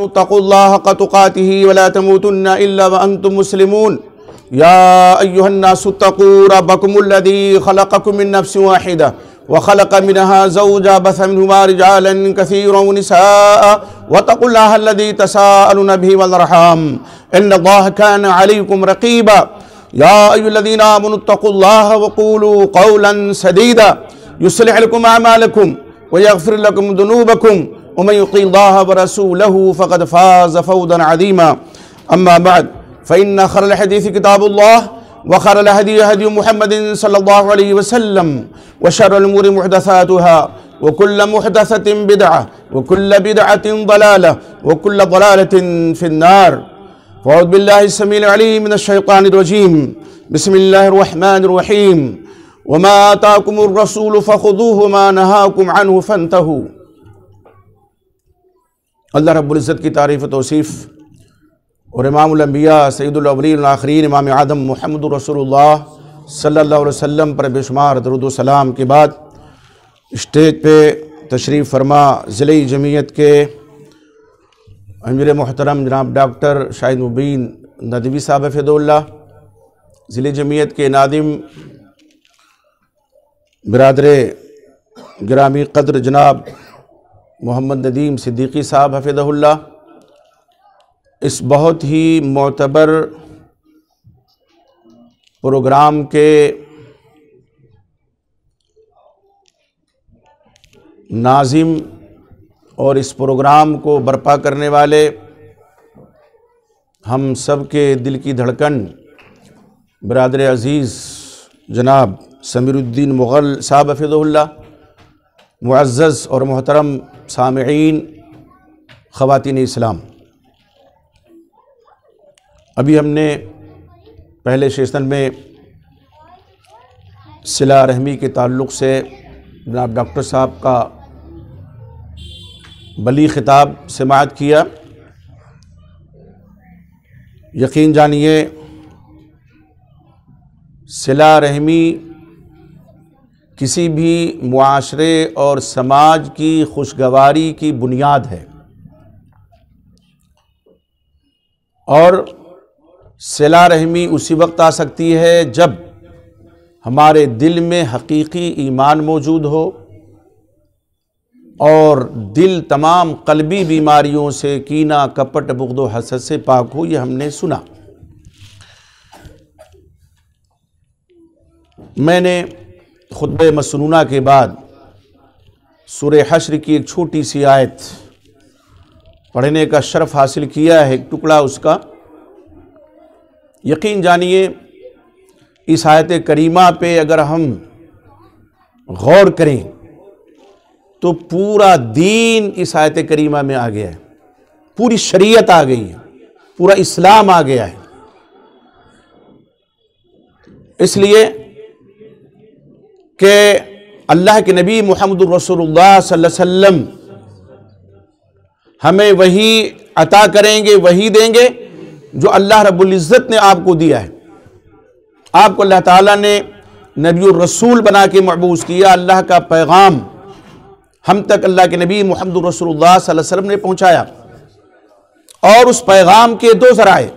तक़ुल्लाह हक़्क़ तुक़ातिही वला तमूतुन्ना इल्ला व अंतुम मुस्लिमून। या अय्युहन्नासु तक़ू रब्बकुमुल्लज़ी ख़लक़कुम मिन नफ़्सिन वाहिदा व ख़लक़ मिनहा ज़ौजहा बस्स मिनहुमा रिजालन कसीरन व निसाअ वत्तक़ुल्लाह अल्लज़ी तसाअलून बिही वल अरहाम इन्नल्लाह काना अलैकुम रक़ीबा। या अय्युहल्लज़ीना आमनू तक़ुल्लाह व क़ूलू क़ौलन सदीदा युस्लिह लकुम अअमालकुम व यग़फ़िर लकुम ज़ुनूबकुम वमन युतिअल्लाह व रसूलहु फ़क़द फ़ाज़ फ़ौज़न अज़ीमा। अम्मा बअद फ़इन्न खैरल हदीस किताबुल्लाह व खैरल हदी हदी मुहम्मदिन सल्लल्लाहु अलैहि वसल्लम व शर्रिल उमूरि मुहदसातुहा व कुल्लु मुहदसतिन बिदअह व कुल्लु बिदअतिन ज़लालह व कुल्लु ज़लालतिन फ़िन्नार। फ़अऊज़ु बिल्लाहि समीइल अलीम मिनश शैतानिर रजीम। बिस्मिल्लाहिर रहमानिर रहीम। वमा आताकुमुर रसूलु फ़ख़ुज़ूहु वमा नहाकुम अन्हु फ़न्तहू। अल्लाह रब्बुल इज़्ज़त की तारीफ़ व तौसीफ़ और इमामुल अंबिया सय्यदुल अव्वलीन वल आखिरीन इमाम आदम मुहम्मदुर रसूलुल्लाह सल्लल्लाहु अलैहि वसल्लम पर बेशुमार दरूद व सलाम के बाद स्टेज पे तशरीफ़ फरमा ज़िले जमीयत के अमीर मोहतरम जनाब डॉक्टर शाहिद मुबीन नदवी साहब हफ़िज़हुल्लाह, ज़िले जमीयत के नादिम बिरादरे गिरामी क़द्र जनाब मोहम्मद नदीम सिद्दीकी साहब हफ़िज़हुल्लाह, इस बहुत ही मोतबर प्रोग्राम के नाज़िम और इस प्रोग्राम को बर्पा करने वाले हम सब के दिल की धड़कन बिरादर अज़ीज़ जनाब समीरुद्दीन मुग़ल साहब हफ़िज़हुल्लाह, मुअज़्ज़ज़ और मोहतरम सामिईन ख़वातीन इस्लाम, अभी हमने पहले सेशन में सिला रहमी के ताल्लुक़ से जनाब डॉक्टर साहब का बली ख़िताब समाअत किया। यकीन जानिए सिला रहमी किसी भी मुआशरे और समाज की खुशगवारी की बुनियाद है और सिला रहमी उसी वक्त आ सकती है जब हमारे दिल में हकीकी ईमान मौजूद हो और दिल तमाम क़ल्बी बीमारियों से, कीना, कपट, बुग़्द व हसद से पाक हो। ये हमने सुना। मैंने खुतबे मसनूना के बाद सूरे हश्र की एक छोटी सी आयत पढ़ने का शर्फ हासिल किया है, एक टुकड़ा उसका। यकीन जानिए इस आयत करीमा पे अगर हम गौर करें तो पूरा दीन इस आयत करीमा में आ गया है, पूरी शरीयत आ गई है, पूरा इस्लाम आ गया है। इसलिए कि अल्लाह के नबी मुहम्मदुर रसूलुल्लाह सल्लल्लाहु अलैहि वसल्लम हमें वही अता करेंगे, वही देंगे जो अल्लाह रब्बुल इज़्ज़त ने आपको दिया है। आपको अल्लाह ताला ने नबीउर रसूल बना के मबूस किया, अल्लाह का पैगाम हम तक अल्लाह के नबी मुहम्मद रसूलुल्लाह सल्लल्लाहु अलैहि वसल्लम ने पहुँचाया और उस पैगाम के दो ज़राए,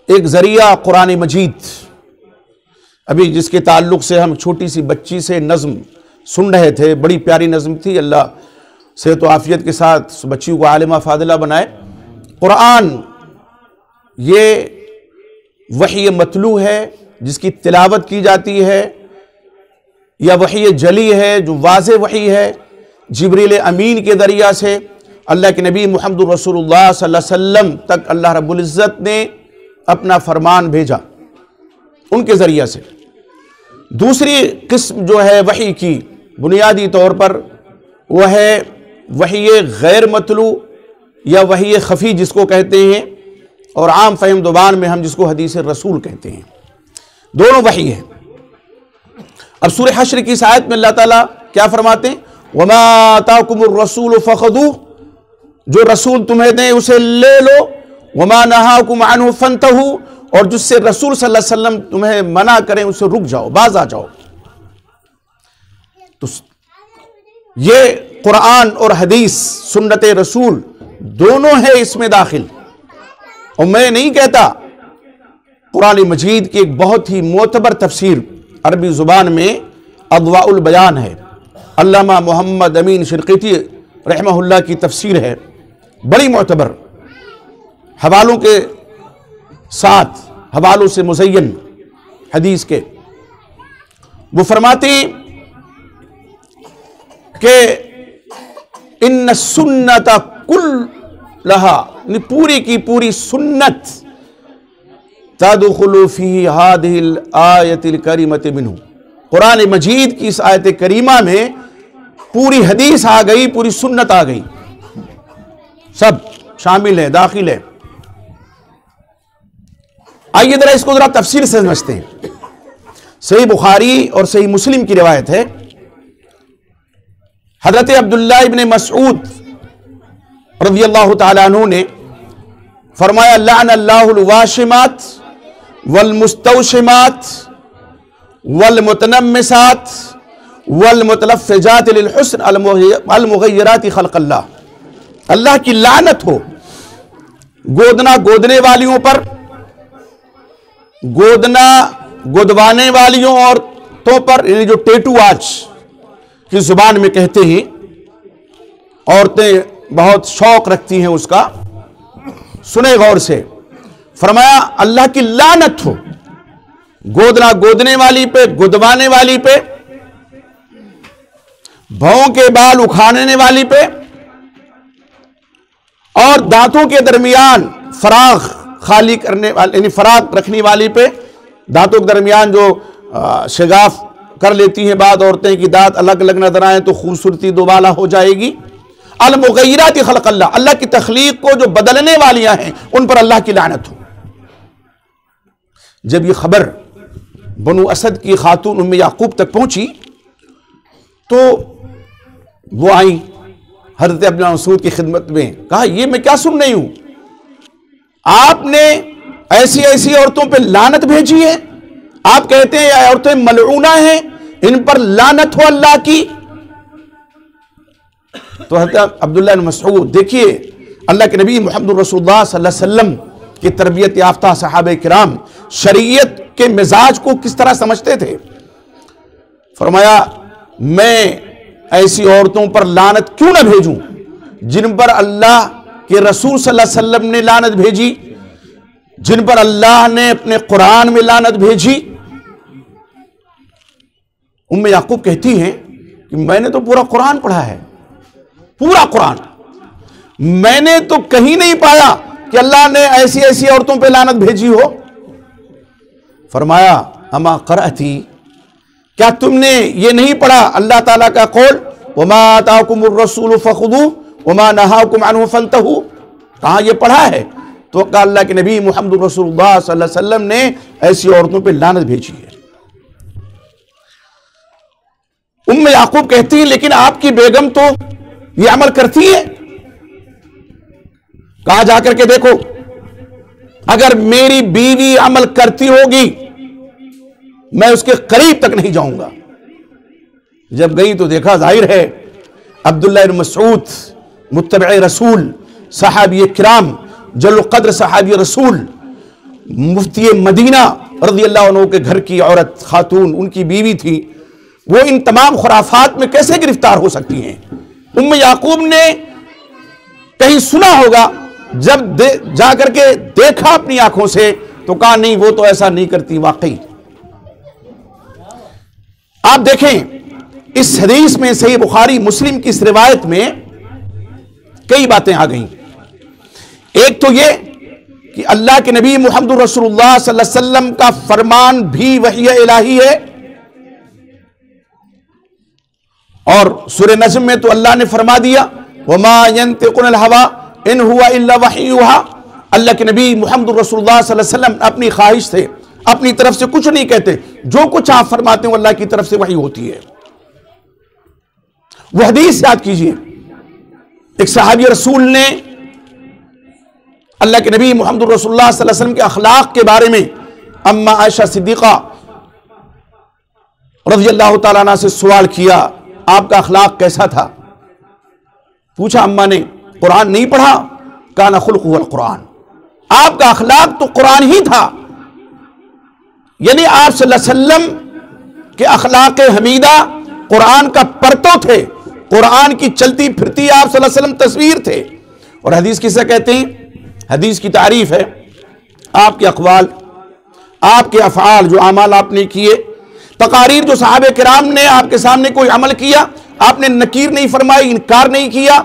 एक ज़रिया कुरान मजीद, अभी जिसके ताल्लुक़ से हम छोटी सी बच्ची से नज़्म सुन रहे थे, बड़ी प्यारी नज़्म थी, अल्लाह सेहत व आफ़ियत के साथ बच्ची को आलिमा फ़ादिला बनाए। कुरान ये वही मतलू है जिसकी तिलावत की जाती है, या वही जली है जो वाज़े वही है, जिब्रील अमीन के दरिया से अल्लाह के नबी मुहम्मद रसूलुल्लाह सल्लल्लाहु अलैहि वसल्लम तक अल्लाह रब्बुल इज़्ज़त ने अपना फरमान भेजा उनके ज़रिया से। दूसरी किस्म जो है वही की बुनियादी तौर पर वह है वही गैर मतलू या वही खफ़ी जिसको कहते हैं, और आम फ़हम ज़ुबान में हम जिसको हदीस रसूल कहते हैं। दोनों वही है। अब सूरह हश्र की इस आयत में अल्लाह ताला क्या फरमाते हैं, वमा आताकुमुर रसूल फ़ख़ुज़ूह, जो रसूल तुम्हें दें उसे ले लो, वमा नहाकुम अन्हु फ़न्तहू, और जिससे रसूल सल्लल्लाहु अलैहि वसल्लम तुम्हें मना करें उससे रुक जाओ, बाज आ जाओ। तो ये कुरान और हदीस सुन्नत रसूल दोनों है इसमें दाखिल। और मैं नहीं कहता, कुरान मजीद की एक बहुत ही मोतबर तफसीर अरबी ज़ुबान में अदवाउल बयान है, अल्लामा मोहम्मद अमीन शिरकीती रहमहुल्लाह की तफसीर है, बड़ी मोतबर, हवालों के साथ, हवालों से मुज़य्यन हदीस के। वो फरमाती कि इन्न सुन्नत कुल्लहा, पूरी की पूरी सुन्नत तदखुलु फी हादिहिल आयतिल करीमति मिन्हु, कुरान मजीद की इस आयत करीमा में पूरी हदीस आ गई, पूरी सुन्नत आ गई, सब शामिल है, दाखिल है। आइए जरा इसको जरा तफसीर से समझते हैं। सही बुखारी और सही मुस्लिम की रिवायत है, हजरत अब्दुल्ला इब्न मसऊद रज़ियल्लाहु ताला अन्हु ने फरमाया, लअनल्लाहुल वाशिमात वल मुस्तौशिमात वल मुतनम्मिसात वल मुतलफ़्फ़िजात लिल हुस्न अल मुग़य्यरात खल्क़ल्लाह, अल्लाह की लानत हो गोदना गोदने वालियों पर, गोदना गोदवाने वालियों औरतों पर, यानी जो टेटू आज की जुबान में कहते हैं, औरतें बहुत शौक रखती हैं उसका, सुने गौर से। फरमाया अल्लाह की लानत हो गोदना गोदने वाली पे, गुदवाने वाली पे, भौं के बाल उखाड़ने वाली पे, और दांतों के दरमियान फराग खाली करने वाली, यानी फराग रखने वाली पे, दांतों के दरमियान जो शिगाफ कर लेती हैं बाद औरतें की, दांत अलग अलग नजर आए तो खूबसूरती दोबाला हो जाएगी। अल मुग़य्यरात खल्क़ल्लाह, अल्लाह की तख्लीक को जो बदलने वालियां हैं उन पर अल्लाह की लानत हो। जब ये खबर बनु असद की खातून उम्मे याकूब तक पहुंची तो वो आई हज़रत अब्दुल्लाह मसूद की खिदमत में, कहा ये मैं क्या सुन रही हूं, आपने ऐसी ऐसी औरतों पे लानत भेजी है, आप कहते हैं ये औरतें मलऊना हैं, इन पर लानत हो अल्लाह की। तो हज़रत अब्दुल्लाह बिन मसऊद, देखिए अल्लाह के नबी मुहम्मद रसूलुल्लाह सल्लल्लाहु अलैहि वसल्लम की तरबियत याफ्ता सहाबे किराम शरीयत के मिजाज को किस तरह समझते थे। फरमाया मैं ऐसी औरतों पर लानत क्यों ना भेजूं जिन पर अल्लाह के रसूल सल्लल्लाहु अलैहि वसल्लम ने लानत भेजी, जिन पर अल्लाह ने अपने कुरान में लानत भेजी। उम्मे याकूब कहती हैं कि मैंने तो पूरा कुरान पढ़ा है, पूरा कुरान, मैंने तो कहीं नहीं पाया कि अल्लाह ने ऐसी ऐसी औरतों पे लानत भेजी हो। फरमाया अमा क़रअती, क्या तुमने ये नहीं पढ़ा अल्लाह ताला का कौल, वमा आताकुमुर रसूल फखुदू वमा नहाकुम अन्हु फंतहू, कहां ये पढ़ा है? तो कहा अल्लाह के नबी मुहम्मद रसूलुल्लाह सल्लल्लाहु अलैहि वसल्लम ने ऐसी औरतों पे लानत भेजी है। उम्मे याकूब कहती है लेकिन आपकी बेगम तो ये अमल करती है। कहा जाकर के देखो, अगर मेरी बीवी अमल करती होगी मैं उसके करीब तक नहीं जाऊंगा। जब गई तो देखा, जाहिर है अब्दुल्लाह इब्न मसऊद मुत्तबे रसूल, सहाबी किराम, जल्ल क़द्र सहाबी रसूल, मुफ्ती मदीना रज़ियल्लाहु अन्हु के घर की औरत खातून, उनकी बीवी थी, वो इन तमाम खुराफात में कैसे गिरफ्तार हो सकती हैं? उम्मे याकूब ने कहीं सुना होगा, जब जाकर के देखा अपनी आंखों से तो कहा नहीं वो तो ऐसा नहीं करती। वाकई आप देखें इस हदीस में, सही बुखारी मुस्लिम की इस रिवायत में कई बातें आ गई। एक तो ये कि अल्लाह के नबी मुहम्मद रसूलुल्लाह सल्लल्लाहु अलैहि वसल्लम का फरमान भी वही इलाही है, और सूरह नज्म में तो अल्लाह ने फरमा दिया वमा यंतिक़ु अनिल हवा इन हुआ इल्ला वहयुहा, अल्लाह के नबी मुहम्मद रसूलुल्लाह सल्लल्लाहु अलैहि वसल्लम अपनी ख्वाहिश से, अपनी तरफ से कुछ नहीं कहते, जो कुछ आप फरमाते हो अल्लाह की तरफ से वही होती है। वो हदीस याद कीजिए, एक सहाबी रसूल ने अल्लाह के नबी मुहम्मद रसूलुल्लाह सल्लल्लाहु अलैहि वसल्लम के अखलाक के बारे में अम्मा आयशा सिद्दीक़ा रज़ियल्लाहु ताला अन्हा से सवाल किया, आपका अखलाक कैसा था? पूछा अम्मा ने, कुरान नहीं पढ़ा? काना खुल्कुहुल कुरान, आपका अखलाक तो कुरान ही था। यानी आप सल्लल्लाहु अलैहि वसल्लम के अखलाक हमीदा कुरान का परतो थे, कुरान की चलती फिरती आप सल्लल्लाहु अलैहि वसल्लम तस्वीर थे। और हदीस किसे कहते हैं? हदीस की तारीफ है आपके अक़वाल, आपके अफ़आल, जो अमाल आपने किए, तकारीर जो सहाबे किराम ने आपके सामने कोई अमल किया, आपने नकीर नहीं फरमाई, इनकार नहीं किया,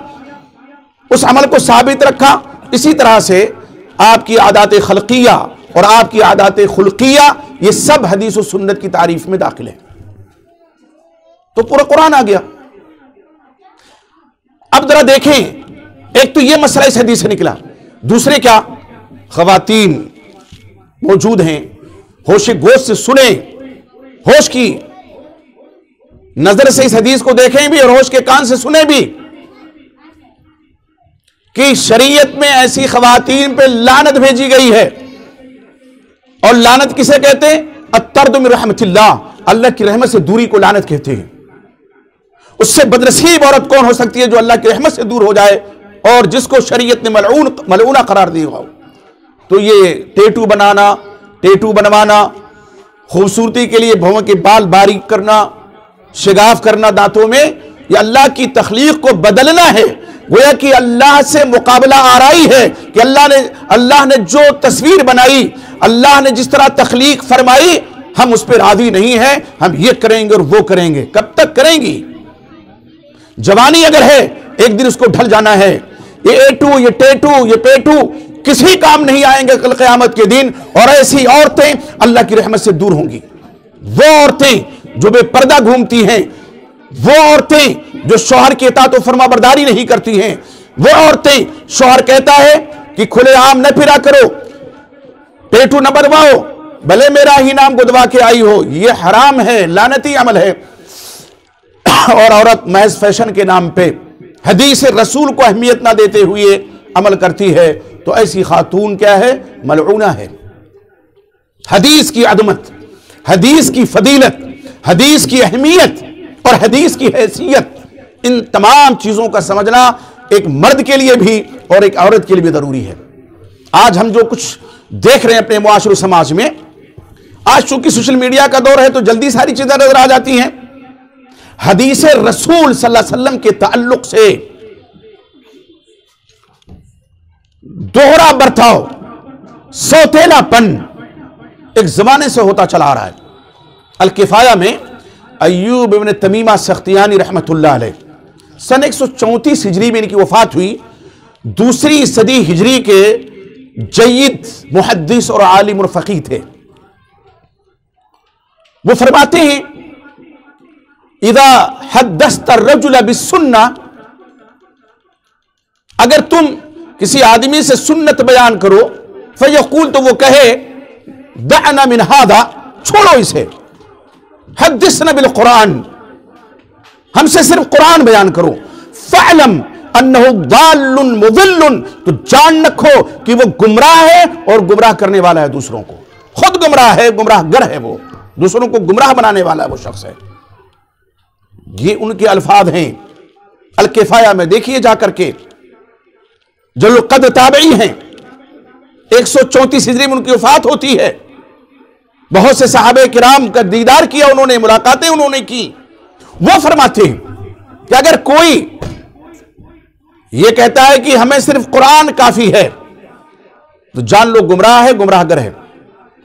उस अमल को साबित रखा। इसी तरह से आपकी आदात खल्किया और आपकी आदात खुल्किया, ये सब हदीस और सुन्नत की तारीफ में दाखिल है। तो पूरा कुरान आ गया। अब जरा देखें, एक तो ये मसला इस हदीस से निकला, दूसरे क्या, खवातीन मौजूद हैं, होश गोश से सुने, होश की नजर से इस हदीस को देखें भी और होश के कान से सुने भी कि शरीयत में ऐसी खवातीन पे लानत भेजी गई है। और लानत किसे कहते हैं? अत्तर्द मिन रहमतिल्लाह, अल्लाह की रहमत से दूरी को लानत कहते हैं। उससे बदनसीब औरत कौन हो सकती है जो अल्लाह की रहमत से दूर हो जाए और जिसको शरीयत ने मलऊना करार दिया हो। तो ये टेटू बनाना, टेटू बनवाना, खूबसूरती के लिए भौं के बाल बारीक करना, शिगाफ करना दांतों में, ये अल्लाह की तख्लीक को बदलना है। गोया कि अल्लाह से मुकाबला आराई है कि अल्लाह ने जो तस्वीर बनाई, अल्लाह ने जिस तरह तख्लीक फरमाई, हम उस पर राजी नहीं है, हम ये करेंगे और वो करेंगे। कब तक करेंगी? जवानी अगर है, एक दिन उसको ढल जाना है। ये एटू, ये टेटू, ये पेटू किसी काम नहीं आएंगे कल क़यामत के दिन। और ऐसी औरतें अल्लाह की रहमत से दूर होंगी। वो औरतें जो बेपर्दा घूमती हैं, वो औरतें जो शौहर की इताअत और फरमाबरदारी नहीं करती हैं, वो औरतें, शौहर कहता है कि खुलेआम न फिरा करो, पेटू न बनवाओ, भले मेरा ही नाम गुदवा के आई हो, ये हराम है, लानती अमल है। और औरत महज फैशन के नाम पे हदीस रसूल को अहमियत ना देते हुए अमल करती है, तो ऐसी खातून क्या है? मलऊना है। हदीस की अदमत, हदीस की फजीलत, हदीस की अहमियत और हदीस की हैसियत, इन तमाम चीजों का समझना एक मर्द के लिए भी और एक औरत के लिए भी जरूरी है। आज हम जो कुछ देख रहे हैं अपने मुआशरे समाज में, आज चूंकि सोशल मीडिया का दौर है तो जल्दी सारी चीजें नजर आ जाती हैं। हदीस रसूल सल्लल्लाहु अलैहि वसल्लम के ताल्लुक से दोहरा बर्ताव, सौतेलापन एक जमाने से होता चला आ रहा है। अल किफाया में अय्यूब इब्न तमीमा सख्तियानी रहमतुल्लाह अलैह सन 134 हिजरी में इनकी वफात हुई। दूसरी सदी हिजरी के जय्यद मुहद्दिस और आलिम और फकीह थे। वो फरमाते हैं, इदा हद्दस्त रजुल बिस्सुन्ना, अगर तुम किसी आदमी से सुन्नत बयान करो, फयक़ूल, तो वो कहे, दअना मिन हादा, छोड़ो इसे, हद्दिसना बिल कुरान, हमसे सिर्फ कुरान बयान करो, फ़अलम अन्नहु दाल्लुन मुदिल्लुन, तो जान रखो कि वो गुमराह है और गुमराह करने वाला है दूसरों को। खुद गुमराह है, गुमराहगर है, वो दूसरों को गुमराह बनाने वाला है वो शख्स है। ये उनके अल्फाज हैं। अल किफाया में देखिए जाकर के, जो कद ताबई हैं, 134 हिजरी में उनकी वफात होती है। बहुत से सहाबे किराम का दीदार किया उन्होंने, मुलाकातें उन्होंने की। वो फरमाते हैं कि अगर कोई ये कहता है कि हमें सिर्फ कुरान काफी है, तो जान लो गुमराह है, गुमराहगर है।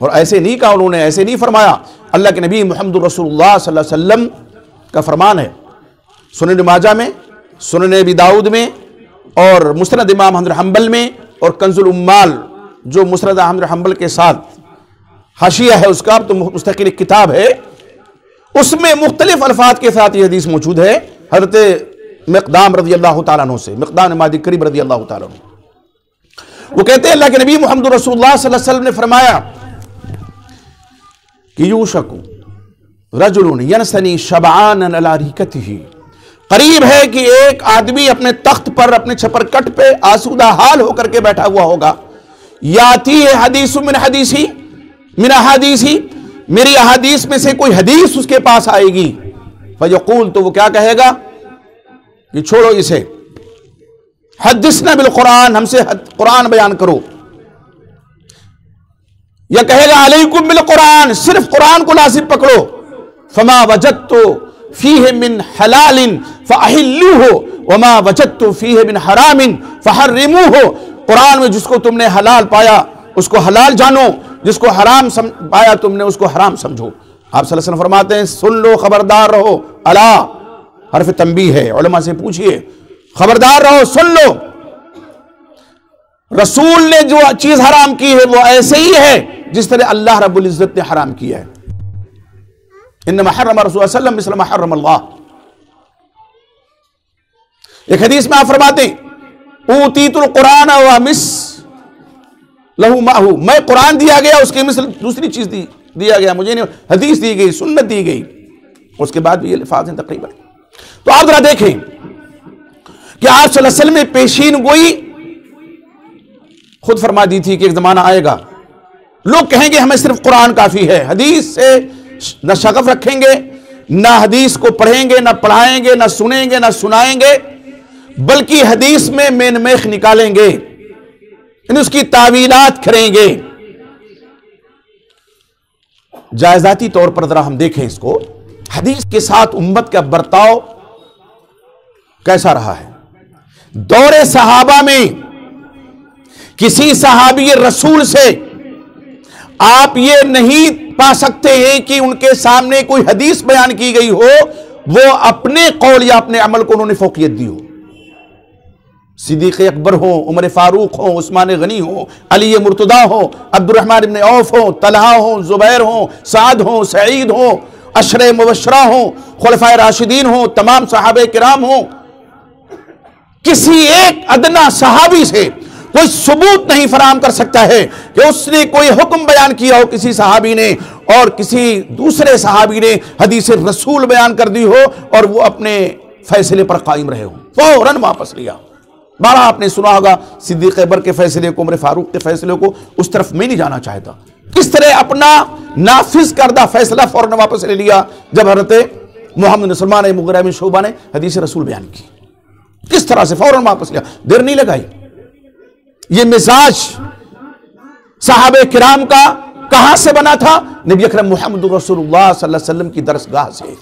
और ऐसे नहीं कहा उन्होंने, ऐसे नहीं फरमाया। अल्लाह के नबी मुहम्मद रसूलुल्लाह सल्लल्लाहु अलैहि वसल्लम का फरमान है, सुनन माजा में, सुनन अबी दाऊद में और मुस्नद इमाम अहमद हंबल में, और कंजुल उम्माल जो मुस्नद अहमद हंबल के साथ हाशिया है उसका, तो मुस्तकिल किताब है, उसमें मुख्तलिफ अल्फाज के साथ ये हदीस मौजूद है। हज़रत मिक़दाम रज़ी अल्लाह तआला अन्हु से, मिक़दाम मादी करीब रज़ी अल्लाह तआला अन्हु, वो कहते हैं अल्लाह के नबी मुहम्मद रसूलुल्लाह सल्लल्लाहु अलैहि वसल्लम ने फरमाया कि यूशकु रजुलुन यनसनी शबआन अला रिकतिही, करीब है कि एक आदमी अपने तख्त पर, अपने छपरकट पे आसूदा हाल होकर के बैठा हुआ होगा। याती है हदीसु मिन हदीसी मिन अहादीसी, मेरी अहादीस में से कोई हदीस उसके पास आएगी। फयक़ूल, तो वो क्या कहेगा कि छोड़ो इसे, हदीसना बिल कुरान, हमसे कुरान बयान करो। या कहेगा अलैकुम बिल कुरान, सिर्फ कुरान को लाजिम पकड़ो। फमा वजदतु फीहि मिन हलालिन फअहिल्लुहु वमा वजदतु फीहि मिन हरामिन फहर्रिमुहु। कुरान में जिसको तुमने हलाल पाया उसको हलाल जानो, जिसको हराम पाया तुमने उसको हराम समझो। आप सल्लल्लाहु अलैहि वसल्लम फरमाते हैं सुन लो, खबरदार रहो। अला हर्फ तंबीह है, उलमा से पूछिए, खबरदार रहो, सुन लो। रसूल ने जो चीज हराम की है वो ऐसे ही है जिस तरह अल्लाह रब्बुल इज्जत ने हराम किया है। इन्नमा हर्रम रसूल सल्लल्लाहु अलैहि वसल्लम हर्रम अल्लाह। एक हदीस में आप फरमाते हैं ऊतीतुल कुरान व मिस लहू माहू, मैं कुरान दिया गया उसके मिसल दूसरी चीज दिया गया मुझे नहीं, हदीस दी गई, सुन्नत दी गई। उसके बाद भी ये अल्फाज हैं तकरीबन। तो आप जरा देखें कि आप सल्लल्लाहु अलैहि वसल्लम में पेशीन गोई खुद फरमा दी थी कि एक जमाना आएगा लोग कहेंगे हमें सिर्फ कुरान काफी है, हदीस से न शगफ रखेंगे, ना हदीस को पढ़ेंगे, ना पढ़ाएंगे, ना सुनेंगे, ना सुनाएंगे, बल्कि हदीस में मेनमेख निकालेंगे, उसकी तावीलात करेंगे। जायजाती तौर पर जरा हम देखें इसको, हदीस के साथ उम्मत का बर्ताव कैसा रहा है। दौरे सहाबा में किसी सहाबी रसूल से आप ये नहीं पा सकते हैं कि उनके सामने कोई हदीस बयान की गई हो, वो अपने कौल या अपने अमल को उन्होंने फौकियत दी हो। सिद्दीक़ अकबर हो, उमर फारूक हो, उस्मान गनी हो, अली मुर्तदा हो, अब्दुर्रहमान इब्न औफ हो, तलहा हो, जुबैर हो, साद हो, सईद हो, अशरे मुबशरा हो, खुलफाए राशिदीन हो, तमाम सहाबे किराम हो, किसी एक अदना सहाबी से कोई सबूत नहीं फराम कर सकता है कि उसने कोई हुक्म बयान किया हो किसी सहाबी ने और किसी दूसरे सहाबी ने हदीस रसूल बयान कर दी हो और वो अपने फैसले पर कायम रहे हो, फौरन वापस लिया। बड़ा आपने सुना होगा सिद्दीक़ अकबर के फैसले को, उमर फारूक के फैसले को, उस तरफ मैं नहीं जाना चाहता। किस तरह अपना नाफिज करदा फैसला फौरन वापस ले लिया जब हज़रत मोहम्मद सलमान मुग़ीरा बिन शुअबा ने हदीस रसूल बयान की, किस तरह से फौरन वापस लिया, देर नहीं लगाई। ये मिजाज सहाबे किराम का कहां से बना था? नबी अकरम मोहम्मद रसूलुल्लाह सल्लल्लाहु अलैहि वसल्लम की दरसगाह से।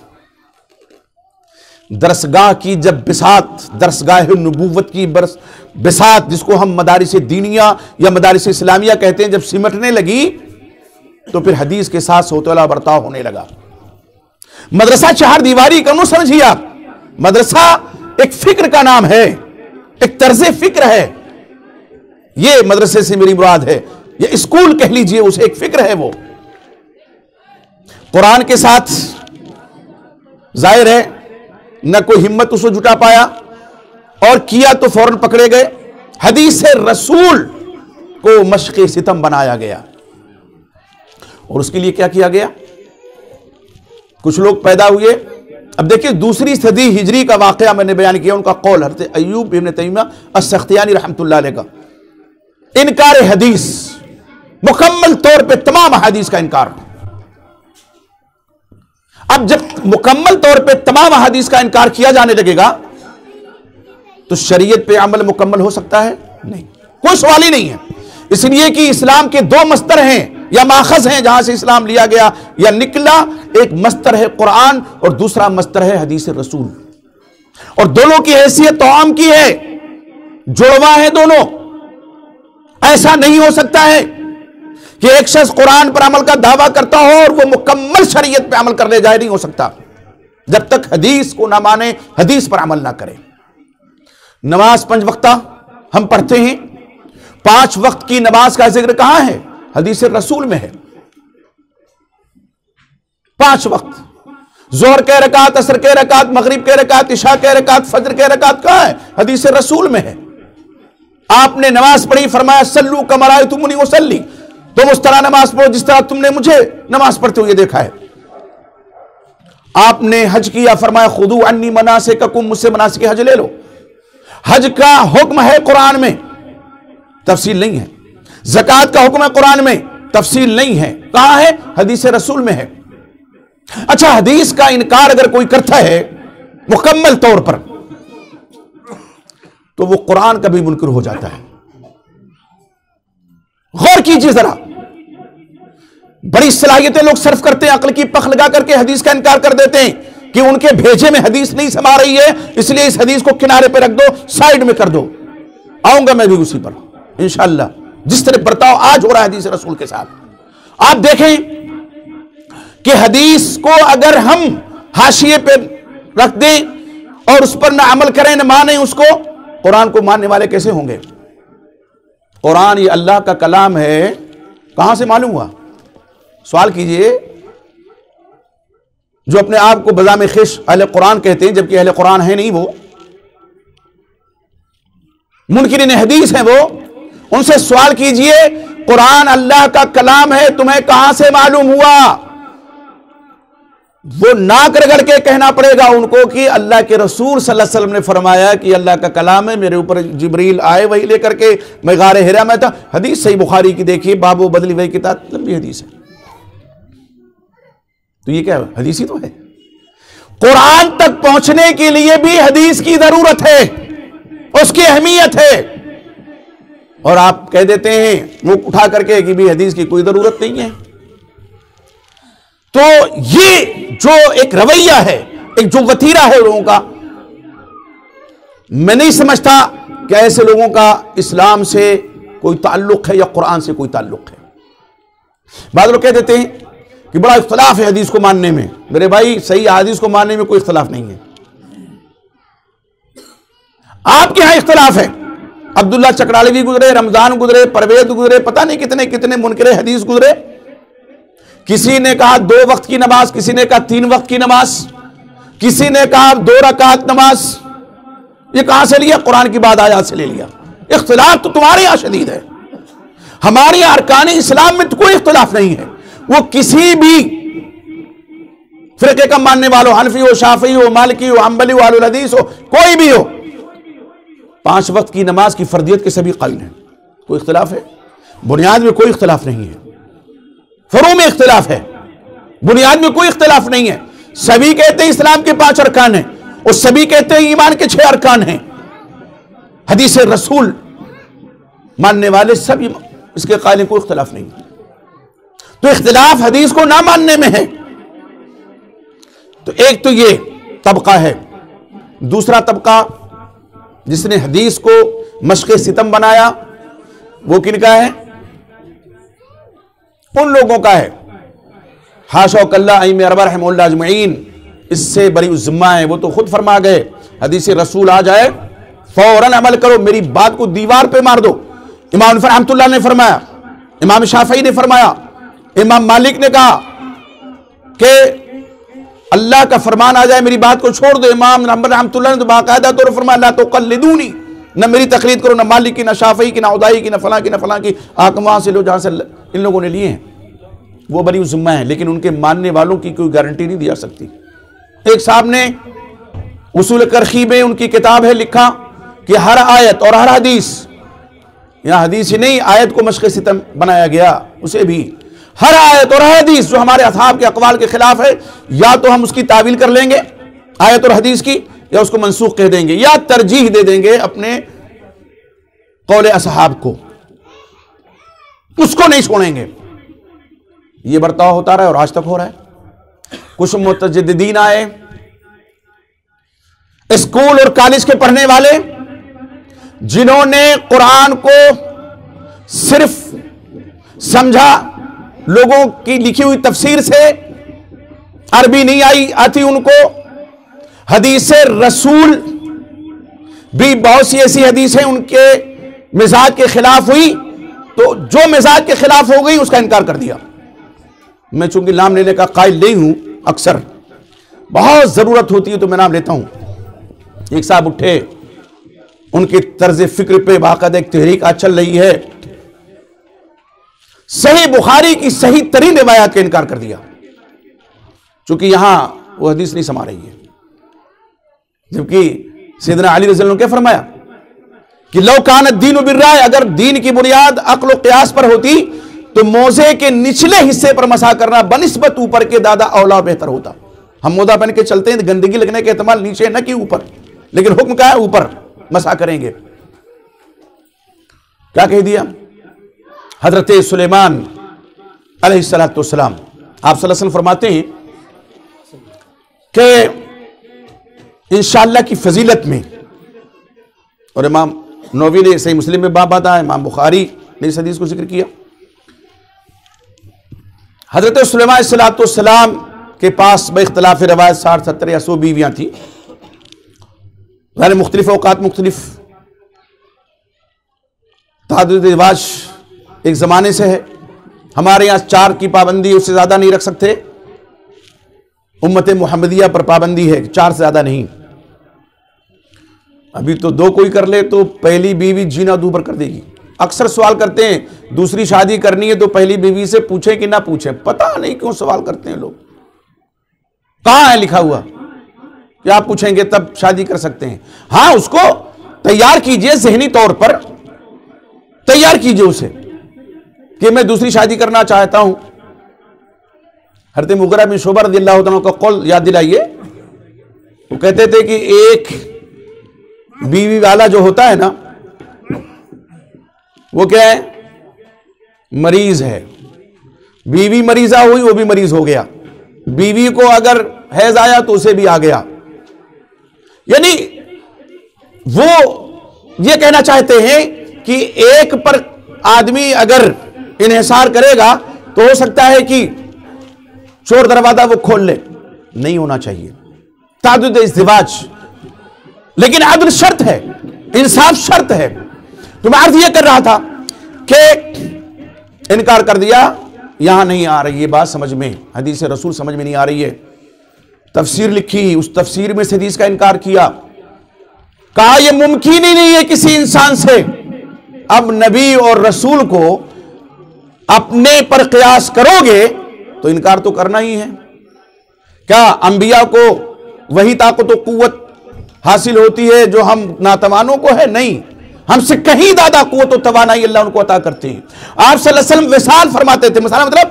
दरसगाह की जब बिसात, दरसगाह नबूवत की बिसात, जिसको हम मदारिस दीनिया या मदारिस इस्लामिया कहते हैं, जब सिमटने लगी तो फिर हदीस के साथ सोतेला बर्ताव होने लगा। मदरसा चार दीवारी का समझिए आप, मदरसा एक फिक्र का नाम है, एक तर्ज फिक्र है। ये मदरसे से मेरी मुराद है, ये स्कूल कह लीजिए, उसे एक फिक्र है। वो कुरान के साथ जाहिर है न कोई हिम्मत उसको जुटा पाया और किया तो फौरन पकड़े गए। हदीस रसूल को मशक़ सितम बनाया गया और उसके लिए क्या किया गया? कुछ लोग पैदा हुए। अब देखिए दूसरी सदी हिजरी का वाकया मैंने बयान किया, उनका कौल हज़रत अय्यूब इब्न तैमिया अस्सख्तियानी रहमतुल्लाह अलैह का इनकार हदीस, मुकम्मल तौर पे तमाम हदीस का इनकार। अब जब मुकम्मल तौर पे तमाम हदीस का इनकार किया जाने लगेगा तो शरीयत पे अमल मुकम्मल हो सकता है? नहीं, कोई सवाल ही नहीं है। इसलिए कि इस्लाम के दो मस्तर हैं या माखज हैं जहां से इस्लाम लिया गया या निकला। एक मस्तर है कुरान और दूसरा मस्तर है हदीस रसूल, और दोनों की हैसियत तो आम की है, जुड़वा है दोनों। ऐसा नहीं हो सकता है कि एक शख्स कुरान पर अमल का दावा करता हो और वो मुकम्मल शरीयत पे अमल करने जाए, नहीं हो सकता जब तक हदीस को ना माने, हदीस पर अमल ना करे। नमाज 5 वक्ता हम पढ़ते हैं, 5 वक्त की नमाज का जिक्र कहां है? हदीस रसूल में है। 5 वक्त, जोहर के रकात, असर के रकात, मगरिब के रकात, इशा के रकात, फजर के रकात कहां है? हदीस रसूल में है। आपने नमाज पढ़ी, फरमाया सल्लू कमा रअयतुमूनी उसल्ली, तुम उस तरह नमाज पढ़ो जिस तरह तुमने मुझे नमाज पढ़ते हुए देखा है। आपने हज किया, फरमाया खुदू अन्नी मनासिककुम, मुझसे मनासिक हज ले लो। हज का हुक्म है कुरान में, तफसील नहीं है। ज़कात का हुक्म है कुरान में, तफसील नहीं है। कहां है? हदीस रसूल में है। अच्छा, हदीस का इनकार अगर कोई करता है मुकम्मल तौर पर तो वो कुरान का भी मुनकर हो जाता है। गौर कीजिए जरा, बड़ी सलाहियतें लोग सर्फ करते हैं, अक्ल की पख लगा करके हदीस का इनकार कर देते हैं कि उनके भेजे में हदीस नहीं समा रही है, इसलिए इस हदीस को किनारे पे रख दो, साइड में कर दो। आऊंगा मैं भी उसी पर इंशाअल्लाह, जिस तरह बर्ताव आज हो रहा है हदीस रसूल के साथ। आप देखें कि हदीस को अगर हम हाशिए पे रख दें और उस पर ना अमल करें ना माने उसको, कुरान को मानने वाले कैसे होंगे? कुरान ये अल्लाह का कलाम है, कहां से मालूम हुआ? सवाल कीजिए। जो अपने आप को बजामे खिश अहले कुरान कहते हैं, जबकि अहले कुरान है नहीं, वो मुनकिरीन हदीस हैं, वो उनसे सवाल कीजिए, कुरान अल्लाह का कलाम है, तुम्हें कहां से मालूम हुआ? वो नाक रगड़ के कहना पड़ेगा उनको कि अल्लाह के रसूल सल्लल्लाहु अलैहि वसल्लम ने फरमाया कि अल्लाह का कलाम है, मेरे ऊपर जिब्रील आए वही लेकर के, मैं गारे हिरा में था। हदीस सही बुखारी की देखिए, बाबू बदली वही किताब, लंबी हदीस है। तो ये क्या है? हदीस ही तो है। कुरान तक पहुंचने के लिए भी हदीस की जरूरत है, उसकी अहमियत है। और आप कह देते हैं मुंह उठा करके कि भी हदीस की कोई जरूरत नहीं है। तो ये जो एक रवैया है, एक जो वतीरा है लोगों का, मैं नहीं समझता कि ऐसे लोगों का इस्लाम से कोई ताल्लुक है या कुरान से कोई ताल्लुक है। बाद लोग कह देते हैं कि बड़ा इख्तलाफ है हदीस को मानने में। मेरे भाई, सही हदीस को मानने में कोई इख्तलाफ नहीं है। आपके यहां इख्तलाफ है। अब्दुल्ला चकरालवी गुजरे, रमजान गुजरे, परवेज गुजरे, पता नहीं कितने कितने मुनकरे हदीस गुजरे। किसी ने कहा 2 वक्त की नमाज, किसी ने कहा 3 वक्त की नमाज, किसी ने कहा 2 रकात नमाज। ये कहां से लिया? कुरान की बात आयत से ले लिया। इख्तिलाफ तो तुम्हारे यहां शदीद है, हमारे यहां अरकान इस्लाम में तो कोई इख्तिलाफ नहीं है। वो किसी भी फिरके का मानने वालों, हनफी हो, शाफी हो, मालिकी हो, हम्बली हो, अहलुल हदीस हो, कोई भी हो, 5 वक्त की नमाज की फर्दियत के सभी कायल हैं। कोई इख्तिलाफ है? बुनियाद में कोई इख्तिलाफ नहीं है, फरू में इख्तिलाफ है, बुनियाद में कोई इख्तिलाफ नहीं है। सभी कहते हैं इस्लाम के 5 अरकान हैं और सभी कहते हैं ईमान के 6 अरकान हैं। हदीस रसूल मानने वाले सब इसके कायल, कोई इख्तिलाफ नहीं है। तो इख्तिलाफ हदीस को ना मानने में है। तो एक तो ये तबका है। दूसरा तबका जिसने हदीस को मशक़े सितम बनाया, वो किनका है? उन लोगों का है, हाशा कल्ला अइम्मे अरबा रहमहुल्लाह अजमईन, इससे बरी उज़्ज़म्मा है। वो तो खुद फरमा गए, हदीस रसूल आ जाए फौरन अमल करो, मेरी बात को दीवार पे मार दो। इमाम रहमतुल्लाह ने फरमाया, इमाम शाफई ने फरमाया, इमाम मालिक ने कहा कि अल्लाह का फरमान आ जाए, मेरी बात को छोड़ दो। इमाम रहमतुल्लाह ने तो बाकायदा तौर पर फरमाया, ला तुक़ल्लिदूनी, न मेरी तकलीद करो, न मालिक की, न शाफई की, न उदाई की, न फलां की, न फलां की। आके वहां से लो जहां से इन लोगों ने लिए हैं, वो बड़ी ज़िम्मा है, लेकिन उनके मानने वालों की कोई गारंटी नहीं दी जा सकती। एक साहब ने उसूल करखी में उनकी किताब है, लिखा कि हर आयत और हर हदीस, यहां हदीस ही नहीं, आयत को मशक़े सितम बनाया गया, उसे भी हर आयत और हर हदीस जो हमारे असहाब के अक़वाल के खिलाफ है, या तो हम उसकी तावील कर लेंगे आयत और हदीस की, या उसको मनसूख कह देंगे, या तरजीह दे देंगे अपने कौले असहाब को, उसको नहीं छोड़ेंगे। ये बर्ताव होता रहा है और आज तक हो रहा है। कुछ मुतजद्दिदीन आए, स्कूल और कॉलेज के पढ़ने वाले, जिन्होंने कुरान को सिर्फ समझा लोगों की लिखी हुई तफसीर से, अरबी नहीं आती उनको, हदीस रसूल भी बहुत सी ऐसी हदीसें उनके मिजाज के खिलाफ हुई, तो जो मिजाज के खिलाफ हो गई उसका इनकार कर दिया। मैं चूंकि नाम लेने का कायल नहीं हूं, अक्सर बहुत जरूरत होती है तो मैं नाम लेता हूं। एक साहब उठे, उनकी तर्ज फिक्र पे बाकायदा एक तहरीक आज चल रही है, सही बुखारी की सही तरीन रिवायत का इनकार कर दिया, चूंकि यहां वो हदीस नहीं समा रही है। जबकि सैयदना अली रज़ी अल्लाह ने क्या फरमाया कि लौ कान दीन बिर्राय, अगर दीन की बुनियाद अक्ल और क़ियास पर होती तो मोजे के निचले हिस्से पर मसा करना बनिस्बत ऊपर के दादा औला बेहतर होता। हम मोजा पहन के चलते हैं, गंदगी लगने के एहतमाल नीचे न कि ऊपर, लेकिन हुक्म क्या है? ऊपर मसा करेंगे। क्या कह दिया? हजरत सुलेमान अलैहिस्सलाम आप सल्लल्लाहु अलैहि वसल्लम फरमाते हैं कि इंशाअल्लाह की फजीलत में, और इमाम नबवी ने सही मुस्लिम में बात आता है, इमाम बुखारी ने इस हदीस को जिक्र किया। हजरत सुलेमान अलैहिस्सलाम के पास बेख्तिलाफ रवायत 60, 70 या 100 बीवियां थी। यानी मुख्तलिफ औकात मुख्तलिफ तादुद रिवाज एक ज़माने से है। हमारे यहाँ 4 की पाबंदी, उससे ज़्यादा नहीं रख सकते। उम्मत मुहम्मदिया पर पाबंदी है 4 से ज़्यादा नहीं। अभी तो 2 कोई कर ले तो पहली बीवी जीना दूभर कर देगी। अक्सर सवाल करते हैं दूसरी शादी करनी है तो पहली बीवी से पूछें कि ना पूछें। पता नहीं क्यों सवाल करते हैं लोग। कहाँ है लिखा हुआ कि आप पूछेंगे तब शादी कर सकते हैं? हाँ, उसको तैयार कीजिए, ज़हनी तौर पर तैयार कीजिए उसे कि मैं दूसरी शादी करना चाहता हूं। हज़रत मुग़ीरा बिन शुअबा रज़ियल्लाहु अन्हु का कौल याद दिलाइए। वो कहते थे कि एक बीवी वाला जो होता है ना, वो क्या है? मरीज है। बीवी मरीजा हुई, वो भी मरीज हो गया। बीवी को अगर हैज आया तो उसे भी आ गया। यानी वो ये कहना चाहते हैं कि एक पर आदमी अगर इन्हिसार करेगा तो हो सकता है कि चोर दरवाजा वो खोल ले। नहीं होना चाहिए तादुद इज़्दिवाज, लेकिन अदल शर्त है, इंसाफ शर्त है। तो मैं अर्ज ये कर रहा था कि इनकार कर दिया, यहां नहीं आ रही ये बात समझ में, हदीस रसूल समझ में नहीं आ रही है। तफसीर लिखी, उस तफसीर में से हदीस का इनकार किया। कहा यह मुमकिन ही नहीं है किसी इंसान से। अब नबी और रसूल को अपने पर क़ियास करोगे तो इनकार तो करना ही है। क्या अंबिया को वही ताकत और कुव्वत हासिल होती है जो हम नातवानों को है? नहीं, हमसे कहीं ज्यादा कुव्वत और तवानाई अल्लाह उनको अता करते हैं। आप सल्लल्लाहु अलैहि वसल्लम विसाल फरमाते थे, मिसाल मतलब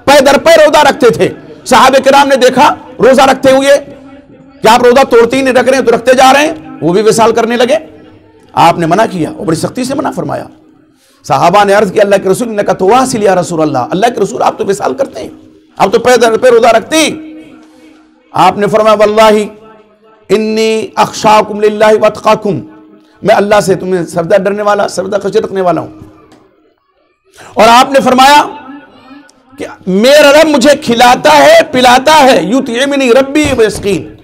पै दर पै रोजा रखते थे। सहाबे किराम ने देखा रोजा रखते हुए कि आप रोजा तोड़ते ही नहीं, रख रहे हैं तो रखते जा रहे हैं, वो भी विसाल करने लगे। आपने मना किया और बड़ी सख्ती से मना फरमाया। सहाबा ने अर्ज किया अल्लाह के रसूल ने कहा तो वासिल या रसूल अल्लाह, अल्लाह के रसूल आप तो विसाल करते हैं, आप तो पै दर पै रोजा रखते हैं। आपने फरमाया वल्लाही इन्नी अख्शाकुम लिल्लाहि व अत्काकुम, मैं अल्लाह से तुम्हें सर्वदा डरने वाला, सर्वदा खशियत रखने वाला हूं। और आपने फरमाया कि मेरा रब मुझे खिलाता है पिलाता है, युतइमुनी रब्बी व यस्कीन,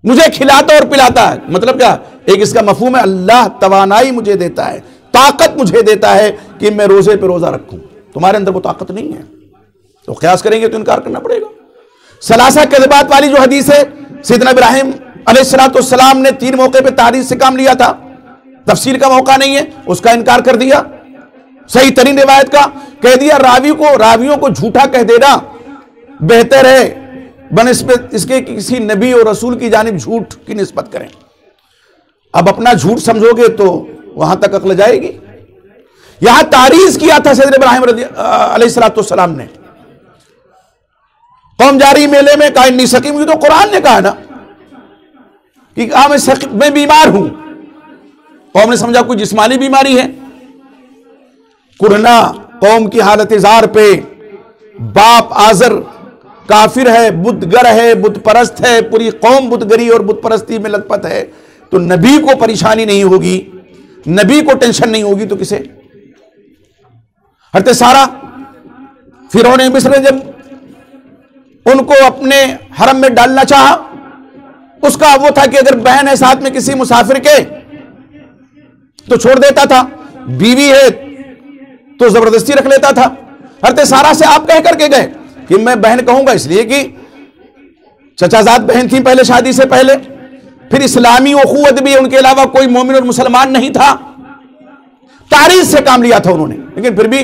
मुझे खिलाता और पिलाता है। मतलब क्या? एक इसका मफहूम है अल्लाह तवानाई मुझे देता है, ताकत मुझे देता है कि मैं रोजे पे रोजा रखूं। तुम्हारे अंदर वो ताकत नहीं है तो क़ियास करेंगे तो इनकार करना पड़ेगा। सलासा कज़बात वाली जो हदीस है, सैयदना इब्राहिम अलैहिस्सलाम ने 3 मौके पे तारीख से काम लिया था, तफसील का मौका नहीं है, उसका इनकार कर दिया। सही तरीन रिवायत का कह दिया, रावियों को झूठा कह देना बेहतर है बनिस्बत इसके किसी नबी और रसूल की जानिब झूठ की निस्बत करें। अब अपना झूठ समझोगे तो वहां तक अक्ल जाएगी। यहां तारीज किया था सैयदना इब्राहिम अलैहिस्सलाम ने कौम जारी मेले में, कहा इन्नी सकीम, तो कुरान ने कहा ना कि मैं बीमार हूं। कौम ने समझा कोई जिस्मानी बीमारी है। कुरना कौम की हालत जार पे, बाप आजर काफिर है, बुतगर है, बुत परस्त है, पूरी कौम बुतगरी और बुत परस्ती में लथपथ है, तो नबी को परेशानी नहीं होगी, नबी को टेंशन नहीं होगी तो किसे? हरते सारा फिरौन मिस्र ने जब उनको अपने हरम में डालना चाहा, उसका वो था कि अगर बहन है साथ में किसी मुसाफिर के तो छोड़ देता था, बीवी है तो जबरदस्ती रख लेता था। हरते सारा से आप कह करके गए कि मैं बहन कहूंगा इसलिए कि चचाजाद बहन थी पहले शादी से पहले, फिर इस्लामी उखुवत भी, उनके अलावा कोई मोमिन और मुसलमान नहीं था। तारीख से काम लिया था उन्होंने, लेकिन फिर भी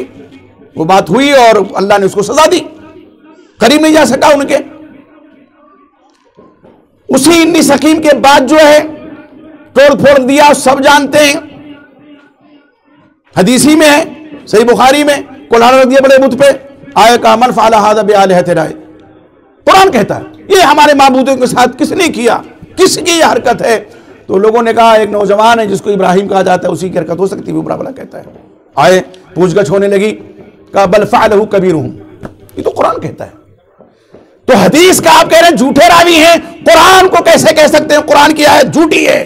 वो बात हुई और अल्लाह ने उसको सजा दी, करीब नहीं जा सका उनके। उसी इन्नी सकीम के बाद जो है तोड़ फोड़ दिया, सब जानते हैं, हदीसी में है, सही बुखारी में, कुल्हाड़ा रख दिया बड़े बुत पे, आया का मन फाला हादा बिआलिहति राय। कुरान कहता है ये हमारे माबूदों के साथ किसने किया, किसकी ये हरकत है? तो लोगों ने कहा एक नौजवान है जिसको इब्राहिम कहा जाता है, उसी की हरकत हो सकती है, वो बुरा भला कहता है। आए पूछगछ होने लगी, कहा बल फ़अलहु कबीरुहुम, ये तो कुरान कहता है। तो हदीस का आप कह रहे हैं झूठे रावी हैं, कुरान को कैसे कह सकते हैं? कुरान की आयत झूठी है।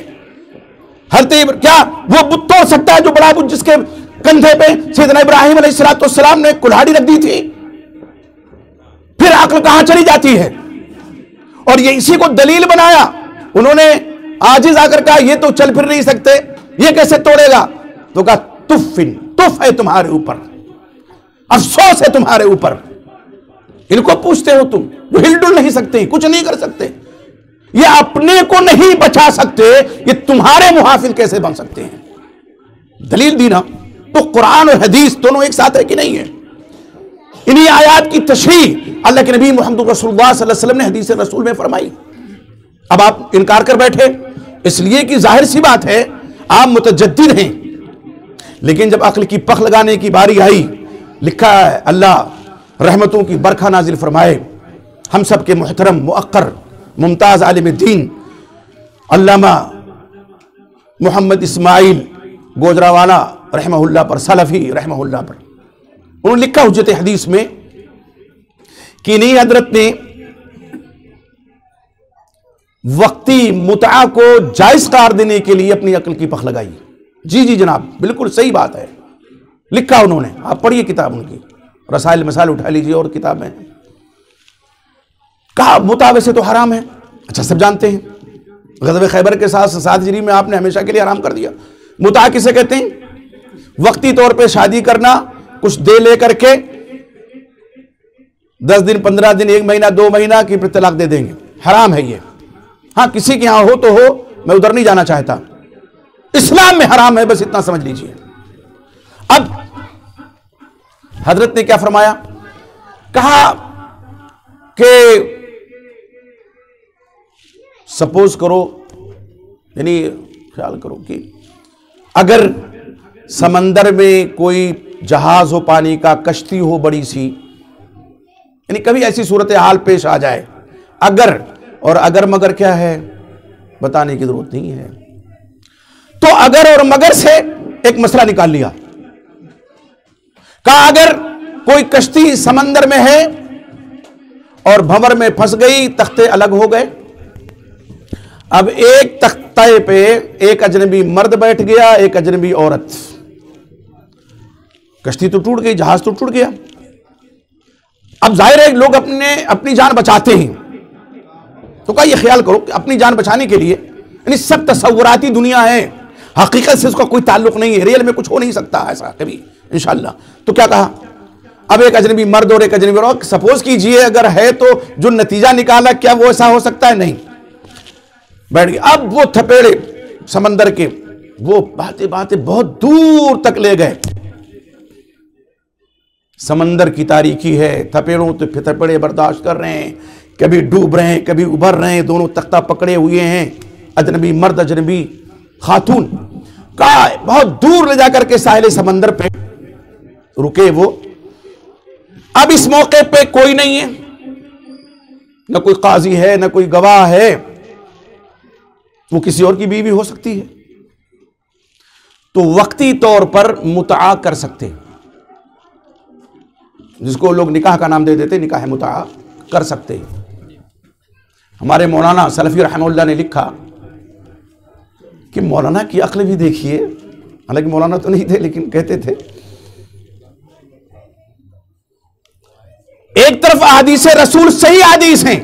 हर क्या वो बुत तोड़ सकता है जो बड़ा बुत जिसके कंधे पे सैयदना इब्राहिम अलैहिस्सलाम ने कुल्हाड़ी रख दी थी? फिर अक्ल कहां चली जाती है? और ये इसी को दलील बनाया उन्होंने। आजिज आकर कहा ये तो चल फिर नहीं सकते, ये कैसे तोड़ेगा? तो कहा तुफिन, तुफ है तुम्हारे ऊपर, अफसोस है तुम्हारे ऊपर। इनको पूछते हो तुम जो हिलडुल नहीं सकते, कुछ नहीं कर सकते, ये अपने को नहीं बचा सकते, ये तुम्हारे मुहाफिज कैसे बन सकते हैं? दलील दी ना। तो कुरान और हदीस दोनों एक साथ है कि नहीं है? इन्हीं आयात की तशरीह अल्लाह के नबी मोहम्मद रसूलुल्लाह सल्लल्लाहु अलैहि वसल्लम ने हदीस रसूल में फरमाई। अब आप इनकार कर बैठे, इसलिए कि जाहिर सी बात है आप मुतजद्दिद हैं। लेकिन जब अक्ल की पख लगाने की बारी आई, लिखा है अल्लाह रहमतों की बरखा नाजिल फरमाए हम सब के मुहतरम मुअक्कर मुमताज आलिम दीन अल्लामा मोहम्मद इस्माइल गोजरावाला रहमहुल्लाह पर, सलफी रहमहुल्लाह पर, उन्होंने लिखा हुज्जत हदीस में कि नहीं हजरत ने वक्ती मुतआ को जायज करार देने के लिए अपनी अक्ल की पख लगाई। जी जी जनाब, बिल्कुल सही बात है, लिखा उन्होंने। आप पढ़िए किताब उनकी, रसाइल मसाइल उठा लीजिए और किताब में कहा मुतआ वैसे तो हराम है। अच्छा सब जानते हैं, ग़ज़वे खैबर के साथ 7 हिजरी में आपने हमेशा के लिए हराम कर दिया। मुतआ किसे कहते हैं? वक्ती तौर पे शादी करना, कुछ दे ले करके 10 दिन 15 दिन 1 महीना 2 महीना की फिर तलाक दे देंगे, हराम है ये। हाँ किसी के यहां हो तो हो, मैं उधर नहीं जाना चाहता, इस्लाम में हराम है, बस इतना समझ लीजिए। अब हजरत ने क्या फरमाया? कहा कि सपोज करो, यानी ख्याल करो कि अगर समंदर में कोई जहाज हो, पानी का कश्ती हो बड़ी सी, यानी कभी ऐसी सूरत हाल पेश आ जाए, अगर, और अगर मगर क्या है बताने की जरूरत नहीं है। तो अगर और मगर से एक मसला निकाल लिया। कहा अगर कोई कश्ती समंदर में है और भंवर में फंस गई, तख्ते अलग हो गए, अब एक तख्ते पे एक अजनबी मर्द बैठ गया, एक अजनबी औरत, कश्ती तो टूट गई, जहाज तो टूट गया। अब जाहिर है लोग अपनी जान बचाते हैं, तो क्या ये ख्याल करो कि अपनी जान बचाने के लिए, यानी सब तसव्वुराती दुनिया है, हकीकत से उसका कोई ताल्लुक नहीं है, रियल में कुछ हो नहीं सकता ऐसा कभी इंशाअल्लाह। तो क्या कहा? अब एक अजनबी मर्द और एक अजनबी औरत, सपोज कीजिए अगर है तो जो नतीजा निकाला क्या वो ऐसा हो सकता है? नहीं। बैठ गए। अब वो थपेड़े समंदर के वो बातें बातें बहुत दूर तक ले गए। समंदर की तारीकी है, थपेड़ों तो थपेड़े बर्दाश्त कर रहे हैं, कभी डूब रहे हैं कभी उभर रहे हैं, दोनों तख्ता पकड़े हुए हैं, अजनबी मर्द अजनबी खातून। का बहुत दूर ले जाकर के साहिल समंदर पे रुके वो। अब इस मौके पे कोई नहीं है, न कोई काजी है न कोई गवाह है, वो किसी और की बीवी हो सकती है, तो वक्ती तौर पर मुतआ कर सकते हैं, जिसको लोग निकाह का नाम दे देते, निकाह मुतआ कर सकते हैं। हमारे मौलाना सलफी रहमतुल्लाह ने लिखा कि मौलाना की अक्ल भी देखिए, हालांकि मौलाना तो नहीं थे लेकिन कहते थे, एक तरफ हदीस रसूल सही हदीस हैं,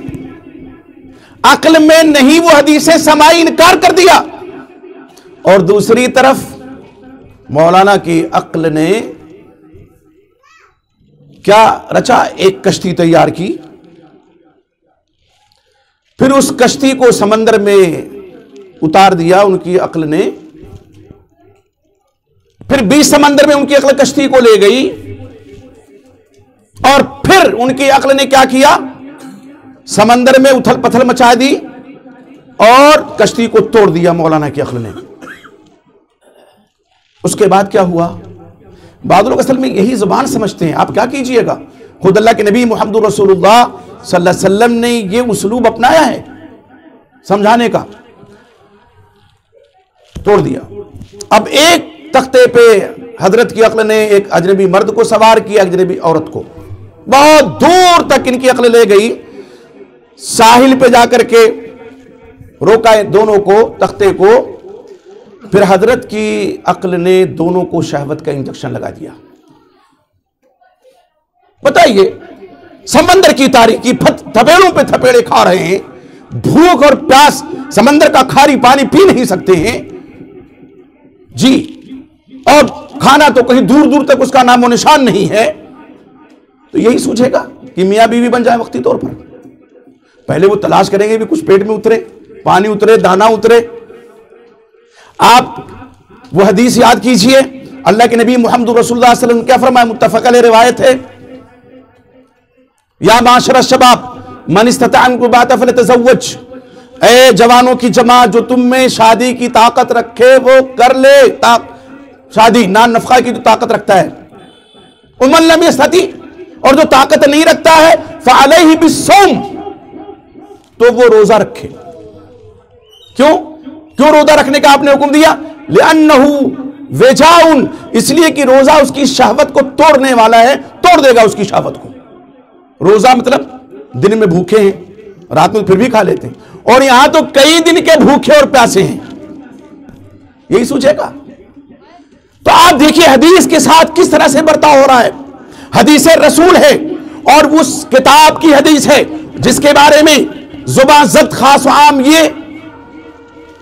अक्ल में नहीं वो हदीसें समाई, इनकार कर दिया, और दूसरी तरफ मौलाना की अक्ल ने क्या रचा? एक कश्ती तैयार की, फिर उस कश्ती को समंदर में उतार दिया उनकी अक्ल ने, फिर बीच समंदर में उनकी अक्ल कश्ती को ले गई, और फिर उनकी अक्ल ने क्या किया? समंदर में उथल पथल मचा दी और कश्ती को तोड़ दिया मौलाना की अक्ल ने। उसके बाद क्या हुआ? बाद लोग असल में यही जुबान समझते हैं, आप क्या कीजिएगा, खुद अल्लाह के नबी मोहम्मद रसूलुल्लाह सल्लल्लाहु अलैहि वसल्लम ने ये उसलूब अपनाया है समझाने का। तोड़ दिया। अब एक तख्ते पे हजरत की अक्ल ने एक अजनबी मर्द को सवार किया, अजनबी औरत को, बहुत दूर तक इनकी अक्ल ले गई, साहिल पे जाकर के रोका दोनों को, तख्ते को। फिर हजरत की अक्ल ने दोनों को शहवत का इंजेक्शन लगा दिया। बताइए, समंदर की तारीकी थपेड़ों पे थपेड़े खा रहे हैं, भूख और प्यास, समंदर का खारी पानी पी नहीं सकते हैं जी, और खाना तो कहीं दूर दूर तक उसका नामो निशान नहीं है। तो यही सोचेगा कि मियां बीवी बन जाए वक्ती तौर पर। पहले वो तलाश करेंगे भी कुछ पेट में उतरे, पानी उतरे, दाना उतरे। आप वो हदीस याद कीजिए, अल्लाह के नबी मोहम्मद रसूलुल्लाह सल्लल्लाहु अलैहि वसल्लम क्या फरमाया, मुत्तफक अलैह रिवायत है, या माशर शबाब मन इस्तताअन कुबाता फलतज़व्वज, ए जवानों की जमात जो तुम में शादी की ताकत रखे वो कर ले। शादी नान नफका की तो ताकत रखता है, उमन लम यस्तती, और जो ताकत नहीं रखता है फअलैहि बिस्सौम, तो वो रोजा रखे। क्यों क्यों रोजा रखने का आपने हुक्म दिया? लिअन्नहु वेजाउन, इसलिए कि रोजा उसकी शहवत को तोड़ने वाला है, तोड़ देगा उसकी शहवत को। रोजा मतलब दिन में भूखे हैं, रात में फिर भी खा लेते हैं, और यहां तो कई दिन के भूखे और प्यासे हैं, यही सोचेगा। तो आप देखिए हदीस के साथ किस तरह से बर्ताव हो रहा है। हदीस रसूल है और उस किताब की हदीस है जिसके बारे में जुबान ज़ब्त खास आम ये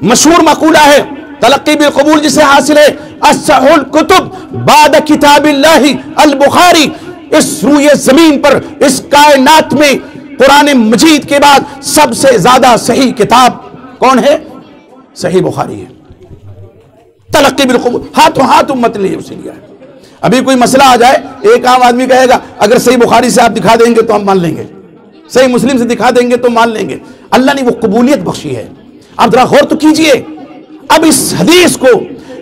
मशहूर मकूला है, तलक्की बिल कबूल जिसे हासिल है, अस्सहुल कुतुब बाद किताबिल्लाहि अल बुखारी। इस रूए जमीन पर, इस कायनात में कुरान मजीद के बाद सबसे ज्यादा सही किताब कौन है? सही बुखारी है। तलक्की बिल कबूल, हाथों हाथ उम्मत ने उसे लिया है। अभी कोई मसला आ जाए, एक आम आदमी कहेगा अगर सही बुखारी से आप दिखा देंगे तो हम मान लेंगे, सही मुस्लिम से दिखा देंगे तो मान लेंगे। अल्लाह ने वो कबूलियत बख्शी है। आप जरा गौर तो कीजिए। अब इस हदीस को,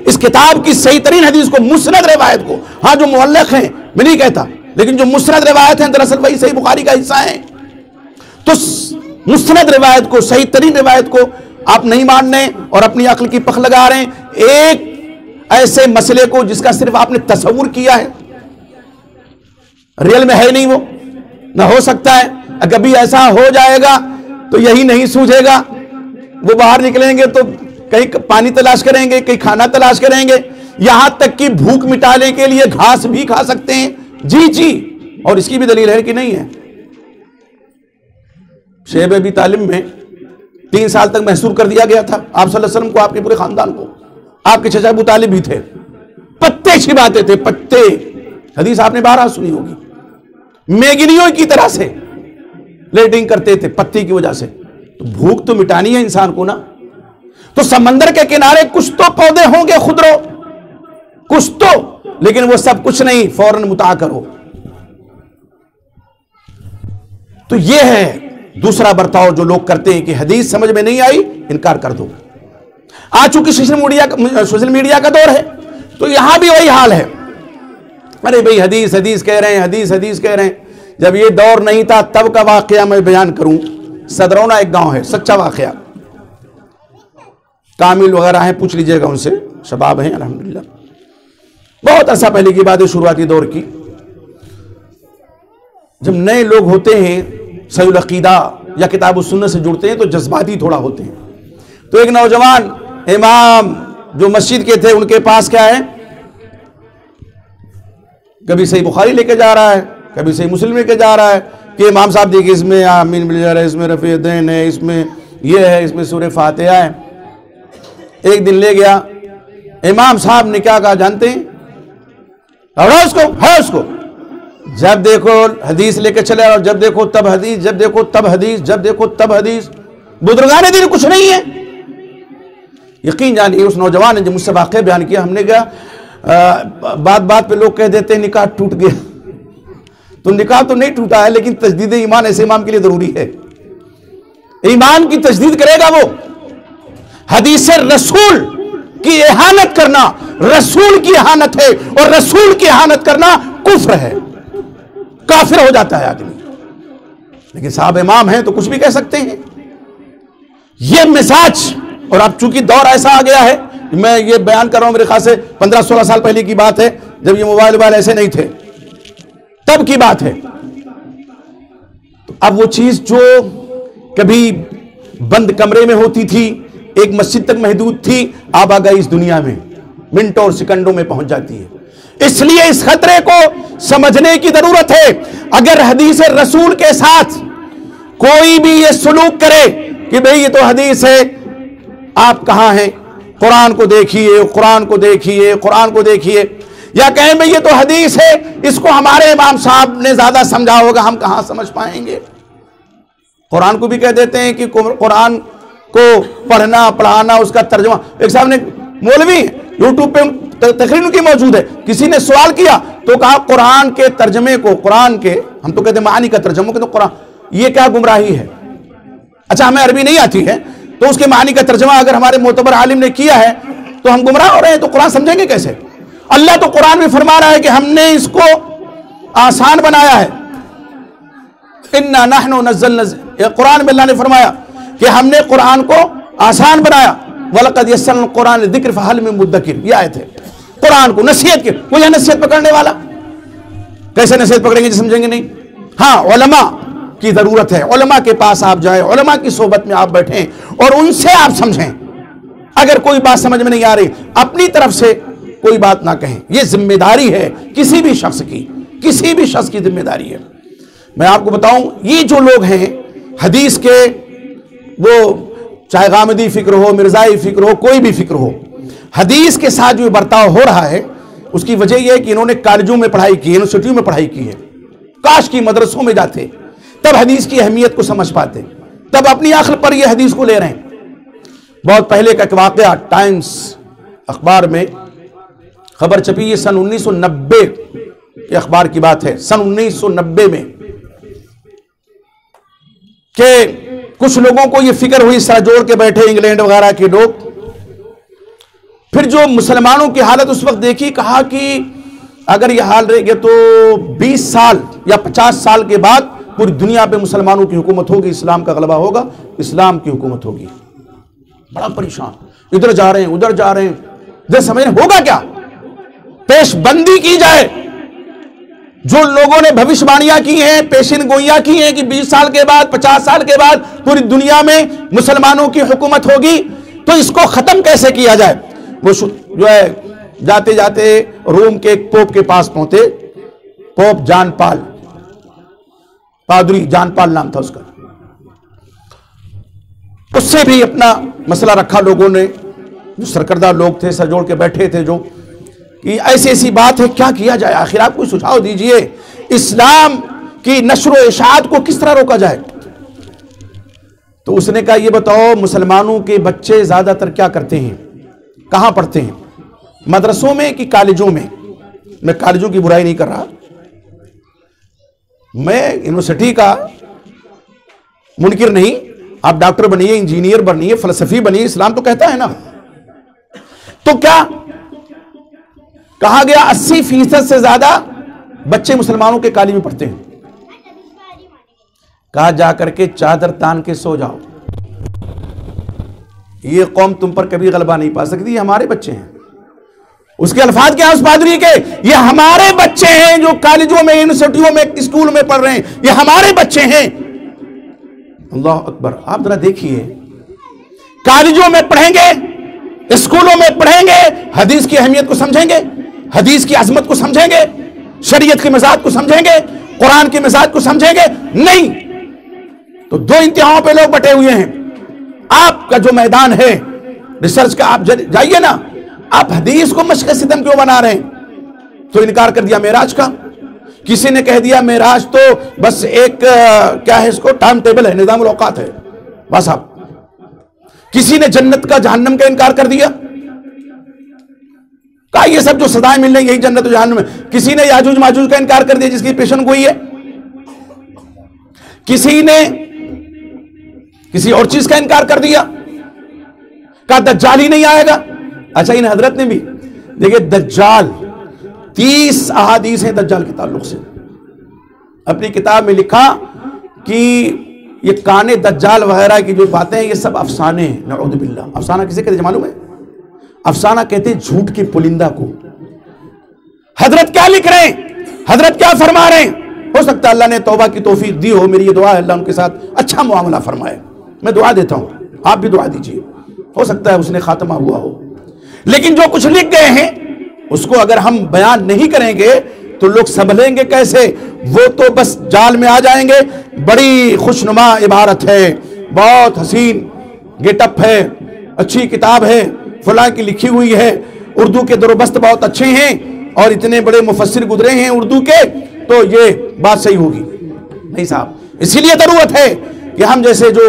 इस किताब की सही तरीन हदीस को, मुस्नद रिवायत को, हाँ जो मुअल्लक़ हैं मैं नहीं कहता, लेकिन जो मुस्नद रिवायत हैं दरअसल वही सही बुखारी का हिस्सा है। तो मुस्नद रिवायत को, सही तरीन रिवायत को आप नहीं मान रहे और अपनी अक्ल की पख लगा रहे हैं एक ऐसे मसले को जिसका सिर्फ आपने तसव्वुर किया है, रियल में है नहीं, वो ना हो सकता है। कभी ऐसा हो जाएगा तो यही नहीं सूझेगा, वो बाहर निकलेंगे तो कहीं पानी तलाश करेंगे, कहीं खाना तलाश करेंगे, यहां तक कि भूख मिटाने के लिए घास भी खा सकते हैं। जी जी, और इसकी भी दलील है कि नहीं है। शेब अबी तालिब में 3 साल तक महसूर कर दिया गया था आप सल्लल्लाहु अलैहि वसल्लम को, आपके पूरे खानदान को। आपके चचा अबू तालिब भी थे, पत्ते छिपाते थे, पत्ते। हदीस आपने 12 सुनी होगी। मेगिनियों की तरह से लेटिंग करते थे पत्ती की वजह से। तो भूख तो मिटानी है इंसान को ना। तो समंदर के किनारे कुछ तो पौधे होंगे खुदरो, कुछ तो, लेकिन वो सब कुछ नहीं, फौरन मुता करो। तो ये है दूसरा बर्ताव जो लोग करते हैं कि हदीस समझ में नहीं आई, इनकार कर दो। आ चूंकि सोशल मीडिया का दौर है तो यहां भी वही हाल है। अरे भाई हदीस हदीस कह रहे हैं, हदीस हदीस कह रहे हैं। जब ये दौर नहीं था तब का वाकया मैं बयान करूं। सदरौना एक गांव है, सच्चा वाकया, कामिल वगैरह हैं, पूछ लीजिएगा उनसे, शबाब हैं अल्हम्दुलिल्लाह। बहुत अर्सा पहले की बात है, शुरुआती दौर की। जब नए लोग होते हैं, सहीहुल अकीदा या किताब सुन्नत से जुड़ते हैं तो जज्बाती थोड़ा होते हैं। तो एक नौजवान इमाम जो मस्जिद के थे उनके पास क्या है, कभी सही बुखारी लेके जा रहा है, कभी सही मुस्लिम लेके जा रहा है कि इमाम साहब देखिए इसमें आमीन मिल जा रहा है, इसमें रफ़ी दैन है, इसमें यह है, इसमें सूरह फातिहा है। एक दिन ले गया, इमाम साहब ने क्या कहा जानते हैं? और उसको है, उसको जब देखो हदीस लेके चले और जब देखो तब हदीस, जब देखो तब हदीस, जब देखो तब हदीस। बुजुर्गान दिन कुछ नहीं है। यकीन जानिए उस नौजवान ने जो मुझसे वाक़या बयान किया, हमने कहा बात बात पे लोग कह देते हैं निकाह टूट गया। तो निकाह तो नहीं टूटा है, लेकिन तजदीद ईमान ऐसे इमाम के लिए जरूरी है। ईमान की तजदीद करेगा वो। हदीस रसूल की इहानत करना रसूल की इहानत है, और रसूल की इहानत करना कुफ्र है, काफिर हो जाता है आदमी। लेकिन साहब इमाम हैं तो कुछ भी कह सकते हैं। यह मिजाज, और अब चूंकि दौर ऐसा आ गया है मैं ये बयान कर रहा हूं, मेरे ख्याल से 15-16 साल पहले की बात है, जब ये मोबाइल ऐसे नहीं थे, तब की बात है। तो अब वो चीज जो कभी बंद कमरे में होती थी, एक मस्जिद तक महदूद थी, अब आ गई इस दुनिया में, मिनटों और सेकंडों में पहुंच जाती है। इसलिए इस खतरे को समझने की जरूरत है। अगर हदीस रसूल के साथ कोई भी ये सलूक करे कि भाई ये तो हदीस है, आप कहां हैं, कुरान को देखिए, कुरान को देखिए, कुरान को देखिए, या कहें भाई ये तो हदीस है, इसको हमारे इमाम साहब ने ज्यादा समझा होगा, हम कहां समझ पाएंगे। कुरान को भी कह देते हैं कि कुरान को पढ़ना पढ़ाना, उसका तर्जुमा। एक साहब ने, मौलवी यूट्यूब पे तकरीर उनकी मौजूद है, किसी ने सवाल किया तो कहा कुरान के तर्जमे को, कुरान के, हम तो कहते हैं मानी का तर्जमा, तो कुरान ये क्या गुमराही है। अच्छा, हमें अरबी नहीं आती है तो उसके मानी का तर्जमा अगर हमारे मोतबर आलिम ने किया है तो हम गुमराह हो रहे हैं, तो कुरान समझेंगे कैसे। अल्लाह तो कुरान में फरमा रहा है कि हमने इसको आसान बनाया है, इन्ना नहनु नज़्ज़लना, कुरान में अल्लाह ने फरमाया कि हमने कुरान को आसान बनाया, वलक़द यस्सरना कुरान लिज़िक्र फ़हल मिन मुद्दकिर, ये आयत है। कुरान को नसीहत के, कोई है नसीहत पकड़ने वाला, कैसे नसीहत पकड़ेंगे जो समझेंगे नहीं। हाँ, उलमा की जरूरत है, उलमा के पास आप जाएं, उलमा की सोबत में आप बैठें और उनसे आप समझें। अगर कोई बात समझ में नहीं आ रही, अपनी तरफ से कोई बात ना कहें, यह जिम्मेदारी है किसी भी शख्स की, किसी भी शख्स की जिम्मेदारी है। मैं आपको बताऊं, ये जो लोग हैं हदीस के, वो चाहे गामदी फिक्र हो, मिर्जाई फिक्र हो, कोई भी फिक्र हो, हदीस के साथ जो बर्ताव हो रहा है उसकी वजह यह है कि इन्होंने कॉलेजों में पढ़ाई की, यूनिवर्सिटियों में पढ़ाई की है। काश की मदरसों में जाते, तब हदीस की अहमियत को समझ पाते, तब अपनी अक्ल पर यह हदीस को ले रहे हैं। बहुत पहले का एक वाकया, टाइम्स अखबार में खबर छपी है, सन 1990 के अखबार की बात है, सन 1990 में, कि कुछ लोगों को यह फिक्र हुई, सर जोड़ के बैठे इंग्लैंड वगैरह के लोग, फिर जो मुसलमानों की हालत उस वक्त देखी, कहा कि अगर यह हाल रहेगा तो 20 साल या 50 साल के बाद पूरी दुनिया पे मुसलमानों की हुकूमत होगी, इस्लाम का गलबा होगा, इस्लाम की हुकूमत होगी। बड़ा परेशान, इधर जा रहे हैं उधर जा रहे हैं, जब समझ होगा क्या, पेशबंदी की जाए। जो लोगों ने भविष्यवाणियां की हैं, पेशिन गोइयां की हैं कि 20 साल के बाद 50 साल के बाद पूरी दुनिया में मुसलमानों की हुकूमत होगी, तो इसको खत्म कैसे किया जाए। वो जो है जाते जाते रोम के एक पोप के पास पहुंचे, पोप जानपाल, पादरी जानपाल नाम था उसका। उससे भी अपना मसला रखा लोगों ने, जो सरकर्दा लोग थे, सर जोड़ के बैठे थे, जो कि ऐसी ऐसी बात है, क्या किया जाए, आखिर आप कोई सुझाव दीजिए, इस्लाम की नश्र व इशाअत को किस तरह रोका जाए। तो उसने कहा, ये बताओ मुसलमानों के बच्चे ज्यादातर क्या करते हैं, कहां पढ़ते हैं, मदरसों में कि कॉलेजों में। मैं कॉलेजों की बुराई नहीं कर रहा, मैं यूनिवर्सिटी का मुनकिर नहीं, आप डॉक्टर बनिए, इंजीनियर बनिए, फलसफी बनिए, इस्लाम तो कहता है ना। तो क्या कहा गया, 80% से ज्यादा बच्चे मुसलमानों के कॉलेज में पढ़ते हैं। कहा जाकर के चादर तान के सो जाओ, ये कौम तुम पर कभी गलबा नहीं पा सकती, ये हमारे बच्चे हैं। उसके अल्फाज क्या है उस पादरी के, ये हमारे बच्चे हैं जो कॉलेजों में, यूनिवर्सिटियों में, स्कूल में पढ़ रहे हैं, ये हमारे बच्चे हैं। अल्लाह अकबर। आप जरा देखिए, कॉलेजों में पढ़ेंगे, स्कूलों में पढ़ेंगे, हदीस की अहमियत को समझेंगे, हदीस की अजमत को समझेंगे, शरीयत के मिजाज को समझेंगे, कुरान के मिजाज को समझेंगे, नहीं तो दो इंतहाओं पे लोग बटे हुए हैं। आपका जो मैदान है रिसर्च का, आप जाइए ना, आप हदीस को मशक़ सितम क्यों बना रहे हैं। तो इनकार कर दिया मेराज का, किसी ने कह दिया मेराज तो बस एक क्या है, इसको टाइम टेबल है, निज़ामुल औक़ात है बस। आप किसी ने जन्नत का जहन्नम का इनकार कर दिया, कहा ये सब जो सदाएं मिल रही यही जन्नत और जहन्नम है। किसी ने याजूज माजूज का इनकार कर दिया जिसकी पेशन गोई है। किसी ने किसी और चीज का इनकार कर दिया, कहा दज्जाल ही नहीं आएगा। अच्छा, इन हजरत ने भी देखिए, दज्जाल 30 अहादीस हैं दज्जाल के ताल्लुक से। अपनी किताब में लिखा कि ये काने दज्जाल वगैरह की जो बातें हैं ये सब अफसाने हैं, नऊज़ बिल्लाह। अफसाना किसे कहते हैं मालूम है? अफसाना कहते हैं झूठ के पुलिंदा को। हजरत क्या लिख रहे हैं, हजरत क्या फरमा रहे हैं? हो सकता है अल्लाह ने तौबा की तौफीक दी हो। मेरी ये दुआ है अल्लाह उनके साथ अच्छा मुआमला फरमाए। मैं दुआ देता हूं, आप भी दुआ दीजिए। हो सकता है उसने खात्मा हुआ हो, लेकिन जो कुछ लिख गए हैं उसको अगर हम बयान नहीं करेंगे तो लोग संभलेंगे कैसे? वो तो बस जाल में आ जाएंगे। बड़ी खुशनुमा इबारत है, बहुत हसीन गेटअप है, अच्छी किताब है, फलां की लिखी हुई है, उर्दू के दरोबस्त बहुत अच्छे हैं और इतने बड़े मुफस्सिर गुजरे हैं उर्दू के, तो ये बात सही होगी। नहीं साहब, इसीलिए जरूरत है कि हम जैसे जो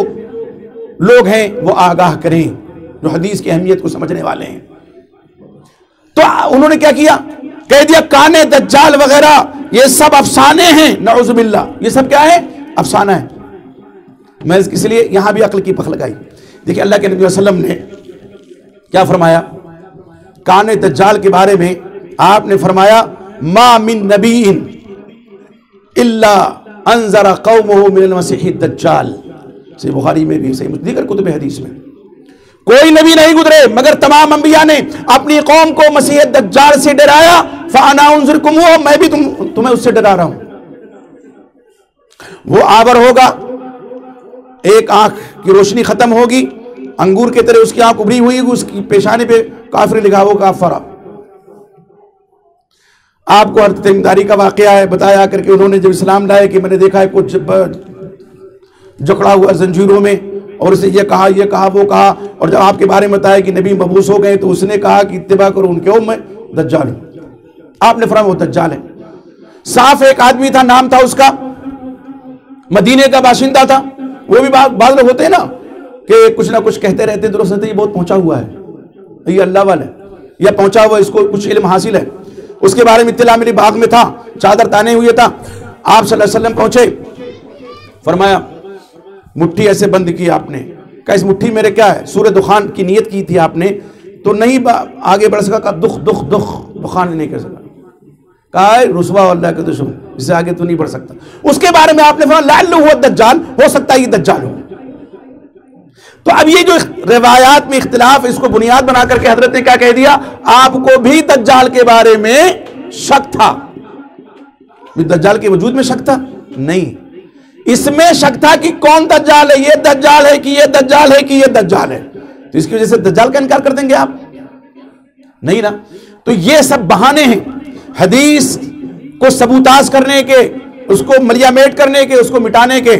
लोग हैं वो आगाह करें, जो हदीस की अहमियत को समझने वाले हैं। तो उन्होंने क्या किया, कह दिया काने दज्जाल वगैरह ये सब अफसाने हैं, नऊजुबिल्लाह, ये सब क्या है? अफसाना है। मैं इसलिए यहां भी अक्ल की पख लगाई। देखिए अल्लाह के नबी वसल्लम ने क्या फरमाया काने दज्जाल के बारे में? आपने फरमाया मा मिन नबीइन इल्ला अंज़रा कौमहु मिनल मसीह दज्जाल। सही बुखारी में भी, सही दीगर कुतुब हदीस में, कोई नबी नहीं गुजरे मगर तमाम अंबिया ने अपनी कौम को मसीह दज्जाल से डराया। फ़अना उन्ज़िरकुमुहु, मैं भी तुम्हें उससे डरा रहा हूं। वो आवर होगा, एक आंख की रोशनी खत्म होगी, अंगूर की तरह उसकी आंख उभरी हुई, उसकी पेशानी पे काफिर लिखा होगा काफरा। आपको हज़रत इमदारी का वाकया है बताया करके उन्होंने जब इस्लाम लाया कि मैंने देखा है कुछ जकड़ा हुआ जंजीरों में और उसे ये कहा वो कहा, और जब आपके बारे में बताया कि नबी मबूस हो गए तो उसने कहा कि इत्तिबा करो उनके, ओ मैं दज्जाल हूं। आपने फरमाया वो दज्जाल है। साफ एक आदमी था, नाम था उसका, मदीने का बाशिंदा था। वो भी बाद लोग होते हैं ना कि कुछ ना कुछ कहते रहते, दुरुस्त ये बहुत पहुंचा हुआ है, ये अल्लाह वाला है, या पहुंचा हुआ, इसको कुछ इल्म हासिल है। उसके बारे में इत्तिला मेरी बाग में था, चादर ताने हुए था। आप सल्लल्लाहु अलैहि वसल्लम पहुंचे, फरमाया मुट्ठी ऐसे बंद की आपने, कहा इस मुट्ठी मेरे क्या है? सूरह दुखान की नियत की थी आपने तो नहीं आगे बढ़ सका। कहा दुखान नहीं कर सका। कहा रुसवा अल्लाह के दुश्मन, इससे आगे तो नहीं बढ़ सकता। उसके बारे में आपने फरमाया लाल्लु हुवा दज्जाल, हो सकता है ये दज्जाल हो। तो अब ये जो रिवायात में इख्तिलाफ, इसको बुनियाद बना करके हजरत ने क्या कह दिया, आपको भी दज्जाल के बारे में शक था। दज्जाल के वजूद में शक था? नहीं, इसमें शक था कि कौन दज्जाल है, ये दज्जाल है कि ये दज्जाल है कि ये दज्जाल है। तो इसकी वजह से दज्जाल का इनकार कर देंगे आप? नहीं ना। तो ये सब बहाने हैं हदीस को सबूताज करने के, उसको मलियामेट करने के, उसको मिटाने के।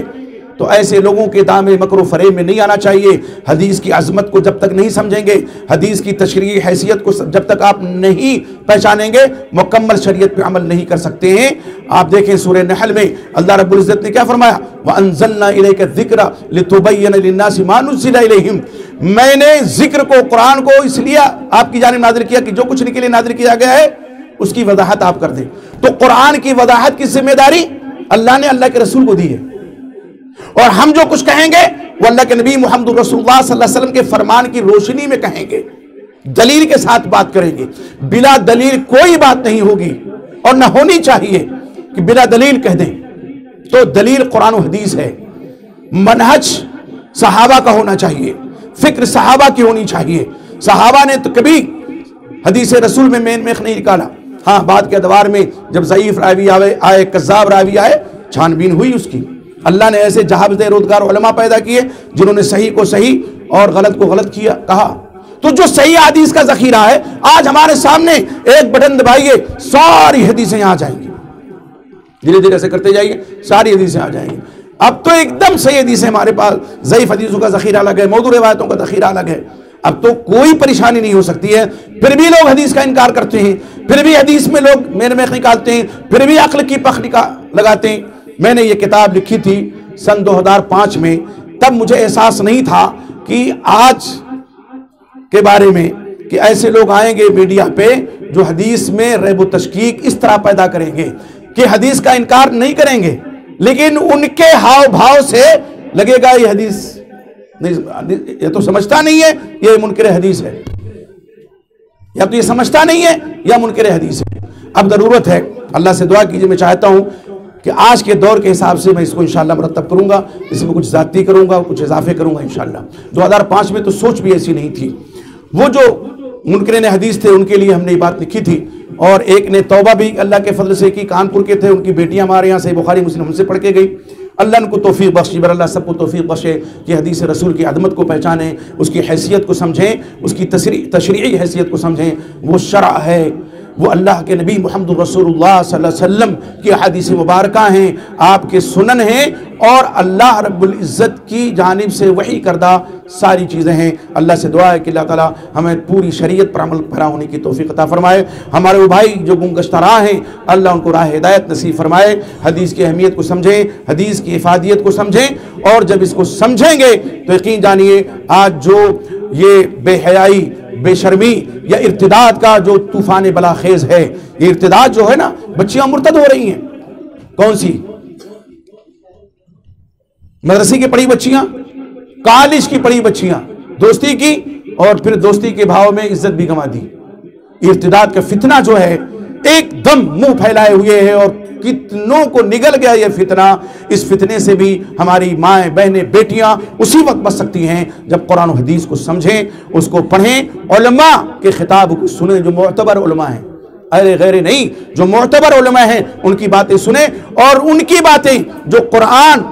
तो ऐसे लोगों के दामे मकरो फरेब में नहीं आना चाहिए। हदीस की अजमत को जब तक नहीं समझेंगे, हदीस की तशरीही हैसियत को जब तक आप नहीं पहचानेंगे, मुकम्मल शरीयत पे अमल नहीं कर सकते हैं। आप देखें सूरह नहल में अल्लाह रब्बुल इज्जत ने क्या फरमाया, व अंज़लना इलैका ज़िक्रा लितुबय्यिना लिन्नासि मा नुज़्ज़िला इलैहिम। मैंने जिक्र को, कुरान को इसलिए आपकी जानिब नाज़िल किया कि जो कुछ के लिए नाज़िल किया गया है उसकी वजाहत आप कर दें। तो कुरान की वजाहत की जिम्मेदारी अल्लाह ने अल्लाह के रसूल को दी है, और हम जो कुछ कहेंगे वो अल्लाह के नबी मुहम्मद रसूलुल्लाह सल्लल्लाहु अलैहि वसल्लम के फरमान की रोशनी में कहेंगे, दलील के साथ बात करेंगे। बिला दलील कोई बात नहीं होगी, और न होनी चाहिए कि बिला दलील कह दें। तो दलील कुरान और हदीस है, मनहज सहाबा का होना चाहिए, फिक्र सहाबा की होनी चाहिए। सहाबा ने तो कभी हदीस रसूल में मेन मेख नहीं निकाला। हाँ, बाद के अदवार में जब ज़ईफ रावी आए, कज़्ज़ाब रावी आए, छानबीन हुई उसकी। अल्लाह ने ऐसे जहाबज़े रोजगार उलमा पैदा किए जिन्होंने सही को सही और गलत को गलत किया कहा। तो जो सही हदीस का ज़ख़ीरा है, आज हमारे सामने एक बटन दबाइए, सारी हदीसें यहाँ आ जाएंगी। धीरे धीरे ऐसे करते जाइए, सारी हदीसें आ जाएंगी। अब तो एकदम सही हदीसें हमारे पास, ज़ईफ़ हदीसों का ज़ख़ीरा अलग है, मौदू रिवायतों का ज़ख़ीरा अलग है। अब तो कोई परेशानी नहीं हो सकती है। फिर भी लोग हदीस का इनकार करते हैं, फिर भी हदीस में लोग मेर मेख निकालते हैं, फिर भी अक्ल की पख लगाते हैं। मैंने ये किताब लिखी थी सन 2005 में, तब मुझे एहसास नहीं था कि आज के बारे में कि ऐसे लोग आएंगे मीडिया पे जो हदीस में रैब तशकीक इस तरह पैदा करेंगे कि हदीस का इनकार नहीं करेंगे, लेकिन उनके हाव भाव से लगेगा ये हदीस नहीं, ये तो समझता नहीं है, ये मुनकर हदीस है, या तो ये समझता नहीं है या मुनकर हदीस है। अब ज़रूरत है, अल्लाह से दुआ कीजिए। मैं चाहता हूँ कि आज के दौर के हिसाब से मैं इसको इंशाअल्लाह मुरत्तब करूँगा, इसमें कुछ ज़ाती करूँगा, कुछ इजाफे करूँगा इंशाअल्लाह। 2005 में तो सोच भी ऐसी नहीं थी। वो जो मुनकरीन हदीस थे, उनके लिए हमने ये बात लिखी थी। और एक ने तौबा भी अल्लाह के फजल से की, कानपुर के थे, उनकी बेटियां हमारे यहाँ से बुखारी मुस्लिम हमसे पढ़ के गई। अल्लाह उनको तौफीक बख्शी, बर अल्लाह सबको तौफीक बख्शे कि हदीस रसूल की अदमत को पहचानें, उसकी हैसियत को समझें, उसकी तशरीई हैसियत को समझें। वो शरअ है, वो अल्लाह के नबी मुहम्मद रसूलुल्लाह सल्लल्लाहु अलैहि वसल्लम की हदीस मुबारका हैं, आपके सुनन हैं और अल्लाह रब्बुल इज़्ज़त की जानिब से वही करदा सारी चीज़ें हैं। अल्लाह से दुआ है कि अल्लाह ताला हमें पूरी शरीयत पर अमल पैरा होने की तौफीक अता फरमाए। हमारे वो भाई जो गुमगश्ता राह हैं, अल्लाह उनको राह हिदायत नसीब फरमाए। हदीस की अहमियत को समझें, हदीस की इफादियत को समझें, और जब इसको समझेंगे तो यकीन जानिए आज जो ये बेहयाई, बेशर्मी या इर्तिदाद का जो तूफान बलाखेज है, ये इर्तिदाद जो है ना, बच्चियां मुर्तद हो रही हैं। कौन सी? मदरसे की पढ़ी बच्चियां, कॉलेज की पढ़ी बच्चियां, दोस्ती की, और फिर दोस्ती के भाव में इज्जत भी गंवा दी। इर्तिदाद का फितना जो है एकदम मुंह फैलाए हुए है, और कितनों को निगल गया ये फितना। इस फितने से भी हमारी माएँ, बहनें, बेटियां उसी वक्त बच सकती हैं जब कुरान और हदीस को समझें, उसको पढ़ें, उलमा के खिताब को सुने जो मोतबर उलमा हैं, अरे गैरे नहीं, जो मोतबर उलमा हैं उनकी बातें सुने, और उनकी बातें जो कुरान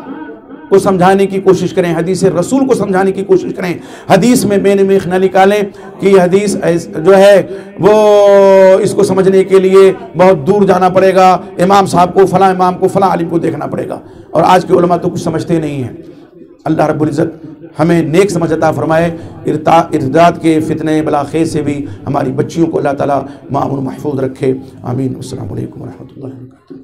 को समझाने की कोशिश करें, हदीस रसूल को समझाने की कोशिश करें। हदीस में बेन मेख न निकालें कि हदीस जो है वो इसको समझने के लिए बहुत दूर जाना पड़ेगा, इमाम साहब को, फला इमाम को, फला आलिम को देखना पड़ेगा, और आज के उलमा तो कुछ समझते नहीं हैं। अल्लाह रब्बुल इज़्ज़त हमें नेक समझ अता फरमाए। इर्तिदाद के फितने बलाखेज से भी हमारी बच्चियों को अल्लाह ताला मामून महफूज रखे। आमीन। अस्सलामु अलैकुम व रहमतुल्लाहि व बरकातुहू।